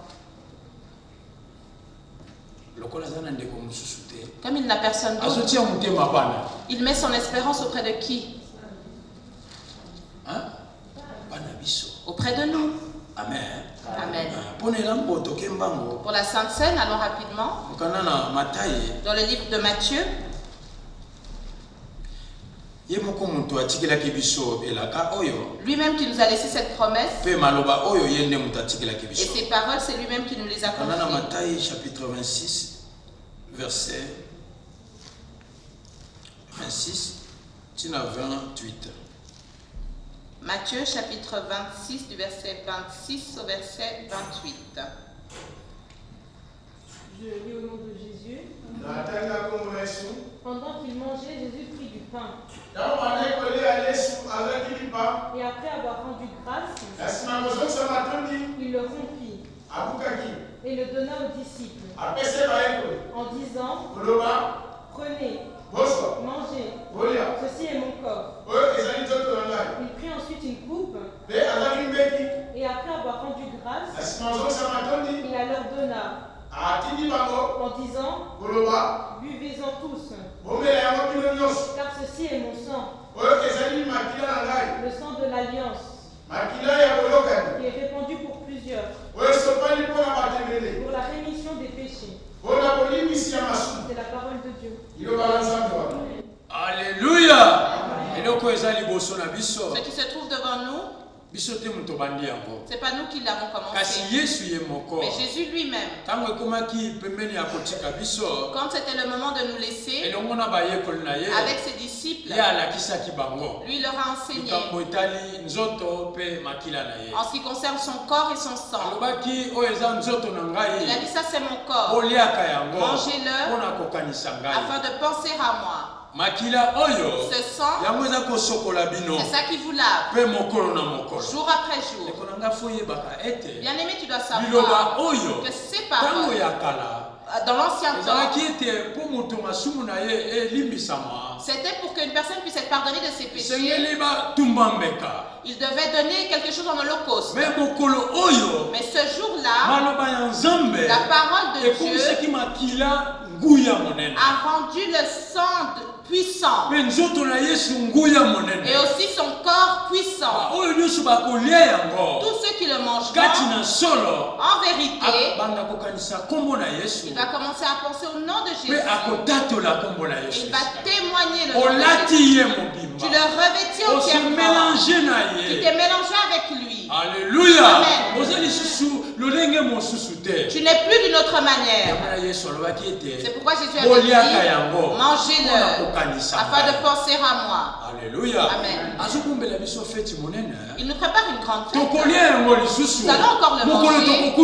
Comme il n'a personne d'autre, il met son espérance auprès de qui? Auprès de nous. Amen. Amen. Pour la Sainte Seine, allons rapidement dans le livre de Matthieu. Lui-même qui nous a laissé cette promesse. Et ces paroles, c'est lui-même qui nous les a confiées. Matthieu chapitre 26, verset 26, 28. Matthieu chapitre 26 du verset 26 au verset 28. Je lis au nom de Jésus. Pendant qu'il mangeait, Jésus prit du pain. Et après avoir rendu grâce, il le rompit et le donna aux disciples en disant, prenez, mangez, ceci est mon corps. Il prit ensuite une coupe et après avoir rendu grâce, il la leur donna en disant, buvez-en tous, car ceci est mon sang, le sang de l'alliance, qui est répandu pour plusieurs, pour la rémission des péchés. C'est la parole de Dieu. Alléluia. Ce qui se trouve devant nous, c'est pas nous qui l'avons commencé, mais Jésus lui-même. Quand c'était le moment de nous laisser avec ses disciples, lui leur a enseigné en ce qui concerne son corps et son sang. Il a dit, ça c'est mon corps, mangez-le afin de penser à moi. Ce sang, c'est ça qui vous lave jour après jour. Bien aimé, tu dois savoir que ces paroles dans l'ancien temps, c'était pour qu'une personne puisse être pardonnée de ses péchés. Il devait donner quelque chose en holocauste. Mais ce jour-là, la parole de Dieu a rendu le sang puissant et aussi son corps puissant. Tous ceux qui le mangeront, en vérité, il va commencer à penser au nom de Jésus. Il va témoigner le nom de Jésus. Tu le revêtis entièrement. Tu t'es mélangé avec lui. Alléluia. Amen. Tu n'es plus d'une autre manière. C'est pourquoi Jésus a dit, mangez-le afin de penser à moi. Alléluia. Amen. Il nous prépare une grande fête. Nous allons encore le manger.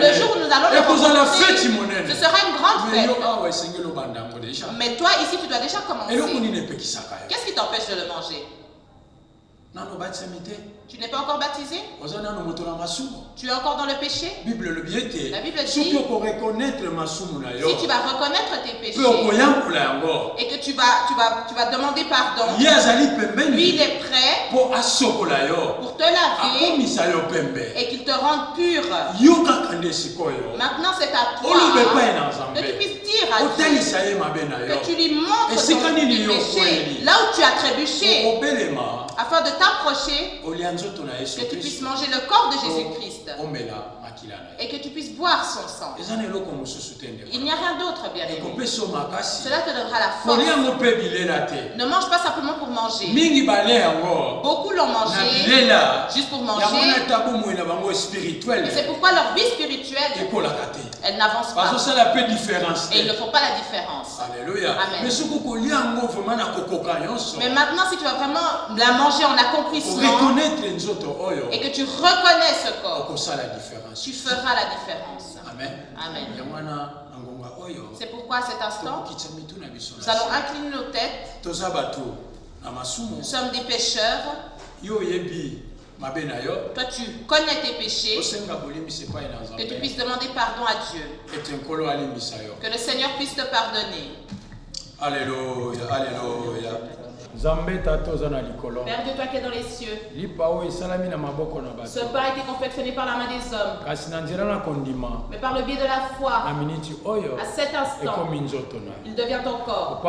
Le jour où nous allons le rencontrer, ce sera une grande fête. Mais toi ici tu dois déjà commencer. Qu'est-ce qui t'empêche de le manger? Tu n'es pas encore baptisé? Tu es encore dans le péché? La Bible dit, si tu vas reconnaître tes péchés et que tu vas demander pardon, lui il est prêt pour te laver et qu'il te rende pur. Maintenant c'est à toi que tu puisses dire à Dieu, que tu lui montres tes péchés, là où tu as trébuché, afin de t'approcher, que tu puisses manger le corps de Jésus-Christ et que tu puisses boire son sang. Il n'y a rien d'autre, bien aimé. Cela te donnera la force. Ne mange pas simplement pour manger. Beaucoup l'ont mangé juste pour manger. Et c'est pourquoi leur vie spirituelle, elle n'avance pas. Et ils ne font pas la différence. Alléluia. Amen. Mais maintenant, si tu vas vraiment la manger en accomplissement et que tu reconnais ce corps, tu feras la différence. Amen. Amen. C'est pourquoi à cet instant, nous allons incliner nos têtes. Nous sommes des pécheurs. Toi, tu connais tes péchés. Que tu puisses demander pardon à Dieu. Que le Seigneur puisse te pardonner. Alléluia, alléluia. Père de toi qui es dans les cieux, ce pain a été confectionné par la main des hommes, mais par le biais de la foi, à cet instant, il devient ton corps.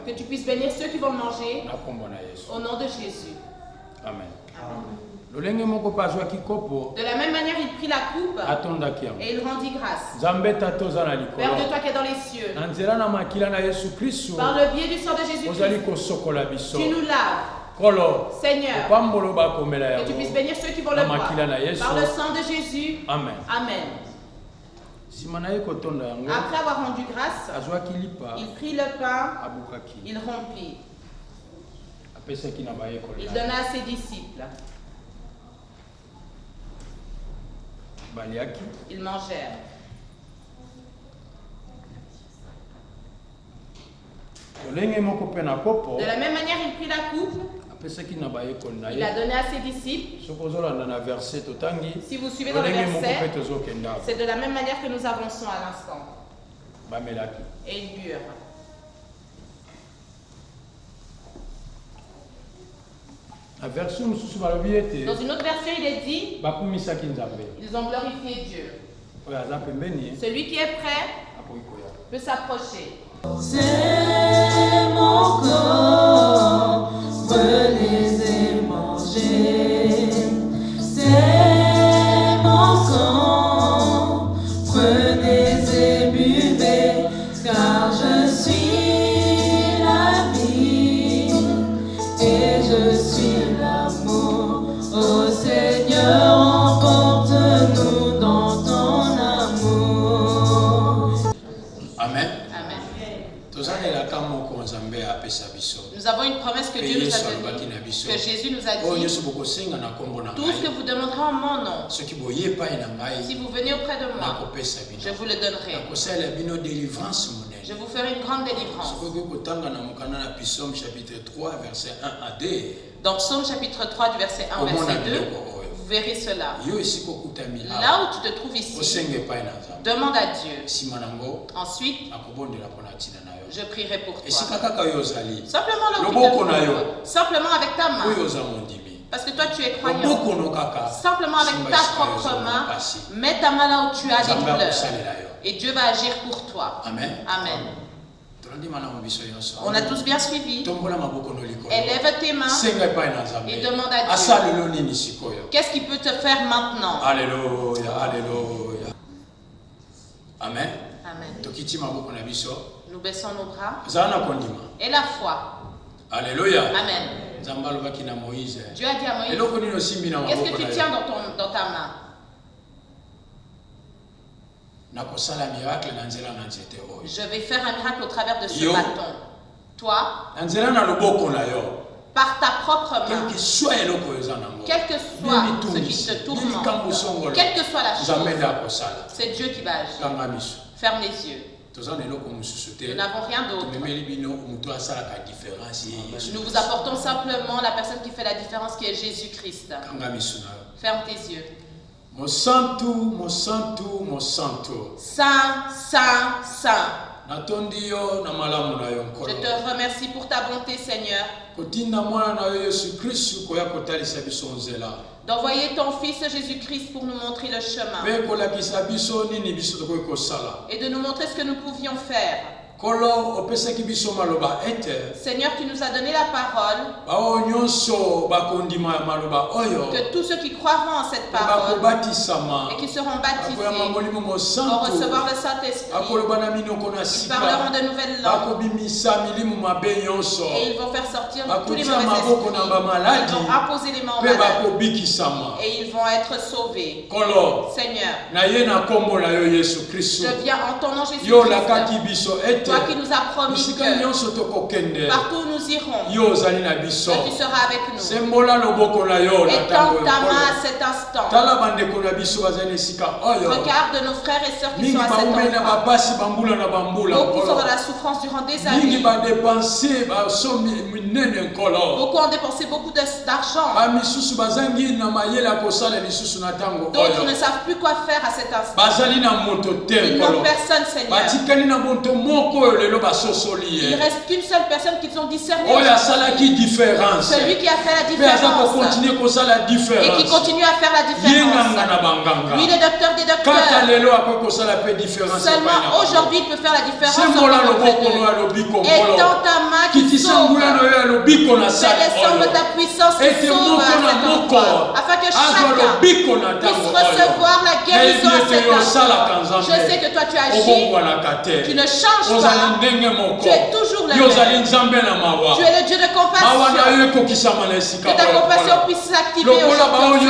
Que tu puisses bénir ceux qui vont le manger, au nom de Jésus. Amen. De la même manière, il prit la coupe et il rendit grâce. Père de toi qui es dans les cieux, par le biais du sang de Jésus-Christ, tu nous laves. Seigneur, que tu puisses bénir ceux qui vont le boire. Par le sang de Jésus. Amen. Amen. Après avoir rendu grâce, il prit le pain, il rompit. Il donna à ses disciples. Ils mangèrent. De la même manière, il prit la coupe. Il a donné à ses disciples. Si vous suivez dans le verset, c'est de la même manière que nous avançons à l'instant. Et ils burent. Dans une autre version, il est dit, ils ont glorifié Dieu. Celui qui est prêt peut s'approcher. C'est mon corps, prenez et mangez. C'est mon sang, prenez et buvez, car je suis la vie et je suis l'amour. Oh Seigneur, emporte-nous dans ton amour. Amen. Amen. Nous avons une promesse que Dieu nous a donnée, que Jésus nous a dit. Tout ce que vous demanderez en mon nom, si vous venez auprès de moi, je vous le donnerai. Je vous ferai une grande délivrance. Dans Psaume chapitre 3 du verset 1 au verset 2, vous verrez cela. Là où tu te trouves ici, demande à Dieu. Ensuite, je prierai pour toi. Simplement là où tu te trouves, simplement avec ta main. Parce que toi tu es croyant. Simplement avec ta propre main, mets ta main là où tu as des douleurs. Et Dieu va agir pour toi. Amen. Amen. On a tous bien suivi. Élève tes mains et demande à Dieu. Qu'est-ce qu'il peut te faire maintenant? Alléluia, alléluia. Amen. Amen. Nous baissons nos bras. Et la foi. Alléluia. Amen. Dieu a dit à Moïse, qu'est-ce que tu tiens dans ta main? Je vais faire un miracle au travers de ce bâton. Toi, par ta propre main, quel que soit ce qui te tourmente, quelle que soit la chose, c'est Dieu qui va agir. Ferme les yeux. Nous n'avons rien d'autre. Nous vous apportons simplement la personne qui fait la différence, qui est Jésus-Christ. Ferme tes yeux. Saint, saint, saint. Je te remercie pour ta bonté, Seigneur. D'envoyer ton Fils Jésus-Christ pour nous montrer le chemin. Et de nous montrer ce que nous pouvions faire. Seigneur, tu nous as donné la parole. Que tous ceux qui croiront en cette parole et qui seront baptisés vont recevoir le Saint-Esprit. Ils parleront de nouvelles langues. Et ils vont faire sortir tous les mauvais esprits. Ils vont apposer les mains aux malades. Et ils vont être sauvés. Seigneur, je viens en ton nom Jésus-Christ. Toi qui nous as promis que partout où nous irons, tu seras avec nous. Étends ta main à cet instant. Regarde nos frères et sœurs qui sont à cet endroit. Beaucoup sont dans la souffrance durant des années. Beaucoup ont dépensé beaucoup d'argent. D'autres ne savent plus quoi faire à cet instant. Ils n'ont personne, Seigneur. Il ne reste qu'une seule personne qu'ils ont discerné. Celui qui a fait la différence. Et qui continue à faire la différence. Lui, le docteur des docteurs. Seulement aujourd'hui, il peut faire la différence. Étends ta main qui sauve. Fais descendre ta puissance qui sauve afin que chacun puisse recevoir la guérison à cet instant. Je sais que toi tu agis. Tu ne changes pas. Tu es toujours le même. Tu es le Dieu de compassion. Que ta compassion puisse s'activer aujourd'hui.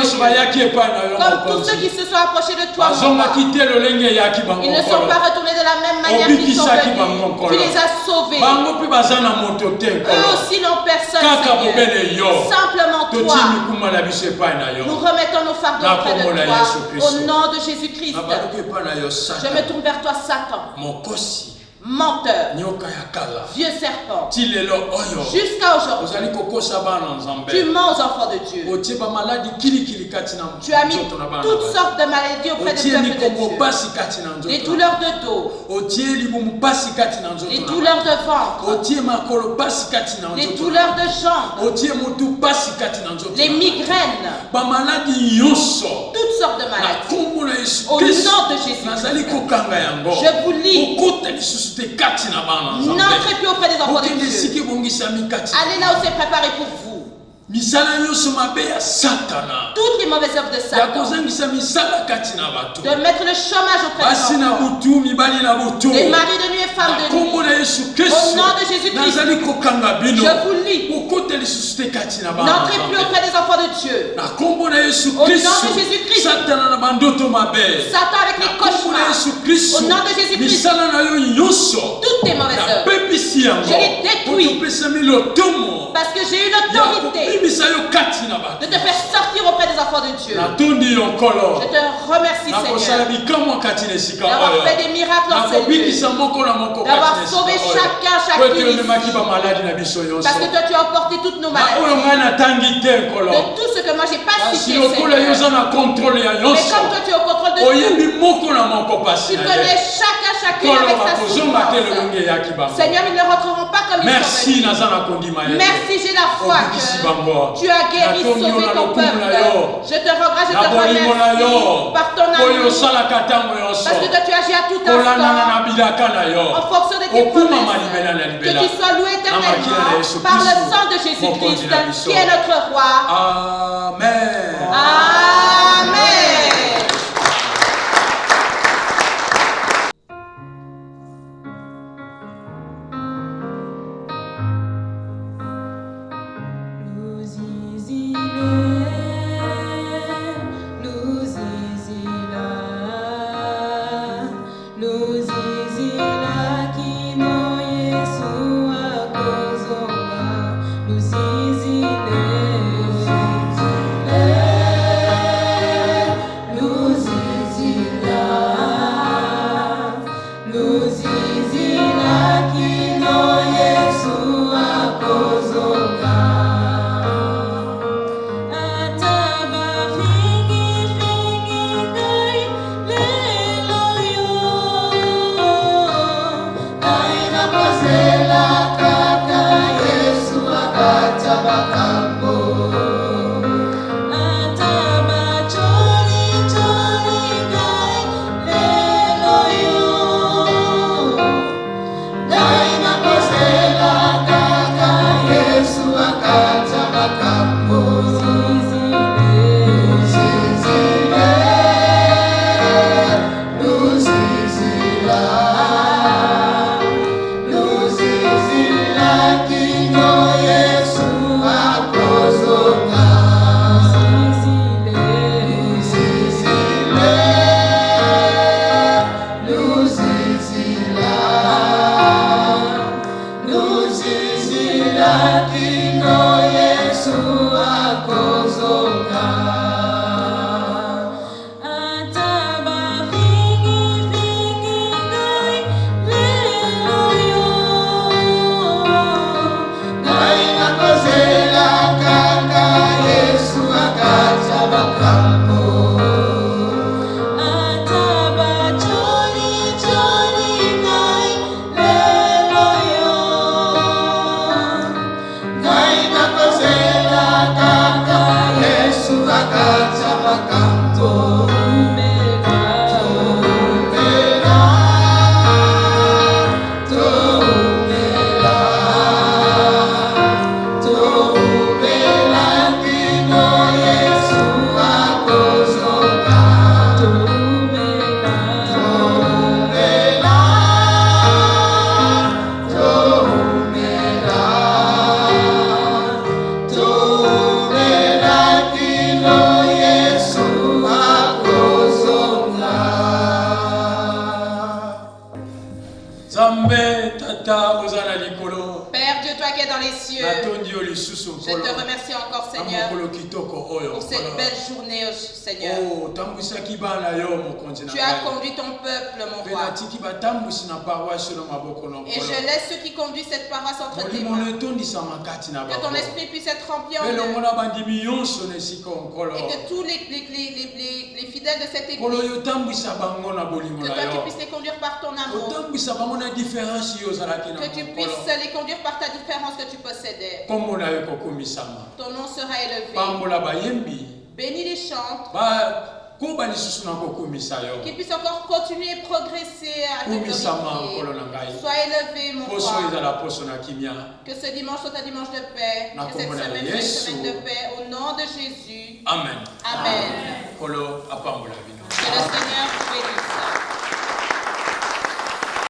Comme tous ceux qui se sont approchés de toi, ils ne sont pas retournés de la même manière qu'ils sont venus. Tu les as sauvés. Eux aussi n'ont personne, Seigneur. Simplement toi. Nous remettons nos fardeaux auprès de toi. Au nom de Jésus-Christ. Je me tourne vers toi, Satan. Menteur, vieux serpent, jusqu'à aujourd'hui, tu mens aux enfants de Dieu. Tu as mis toutes sortes de maladies auprès des peuples de Dieu. Des douleurs de dos, des douleurs de ventre, des douleurs de jambes, les migraines, toutes sortes de maladies. Au nom de Jésus, je vous lis. N'entrez plus auprès des enfants de Dieu. Allez là où c'est préparé pour vous. Toutes les mauvaises œuvres de Satan. De mettre le chômage auprès des enfants. Les maris de nuit et femmes de nuit. Au nom de Jésus-Christ. Je vous lis. N'entrez plus auprès des enfants de Dieu. Au nom de Jésus-Christ. Satan avec les cauchemars. Au nom de Jésus-Christ. Toutes tes mauvaises œuvres. Je les détruis. Parce que j'ai eu l'autorité de te faire sortir auprès des enfants de Dieu. Je te remercie, Seigneur, d'avoir fait des miracles dans cette vie, d'avoir sauvé chacune ici. Parce que toi tu as emporté toutes nos maladies. De tout ce que que moi, je n'ai pas cité, Seigneur. Mais comme toi, tu es au contrôle de tout, tu connais chacune avec sa souffrance. Seigneur, ils ne rentreront pas comme ils sont venus. Merci, j'ai la foi que tu as guéri, sauvé ton peuple. Je te rends grâce, je te remercie par ton amour. Parce que toi, tu agis à tout instant en fonction de tes promesses. Que tu sois loué éternellement par le sang de Jésus-Christ, qui est notre roi. Amen. Amen. Père Dieu, toi qui es dans les cieux, je te remercie encore, Seigneur, pour cette belle journée, Seigneur. Tu as conduit ton peuple, mon roi. Et je laisse ceux qui conduisent cette paroisse entre tes mains. Que ton esprit puisse être rempli en eux. Et que tous les fidèles de cette église, que toi tu puisses les conduire par ton amour. Que tu puisses les conduire par ta différence que tu possédais. Ton nom sera élevé. Bénis les chantes. Qu'ils puissent encore continuer et progresser à te glorifier. Sois élevé, mon roi. Que ce dimanche soit un dimanche de paix. Que cette semaine soit une semaine de paix. Au nom de Jésus. Amen. Amen. Que le Seigneur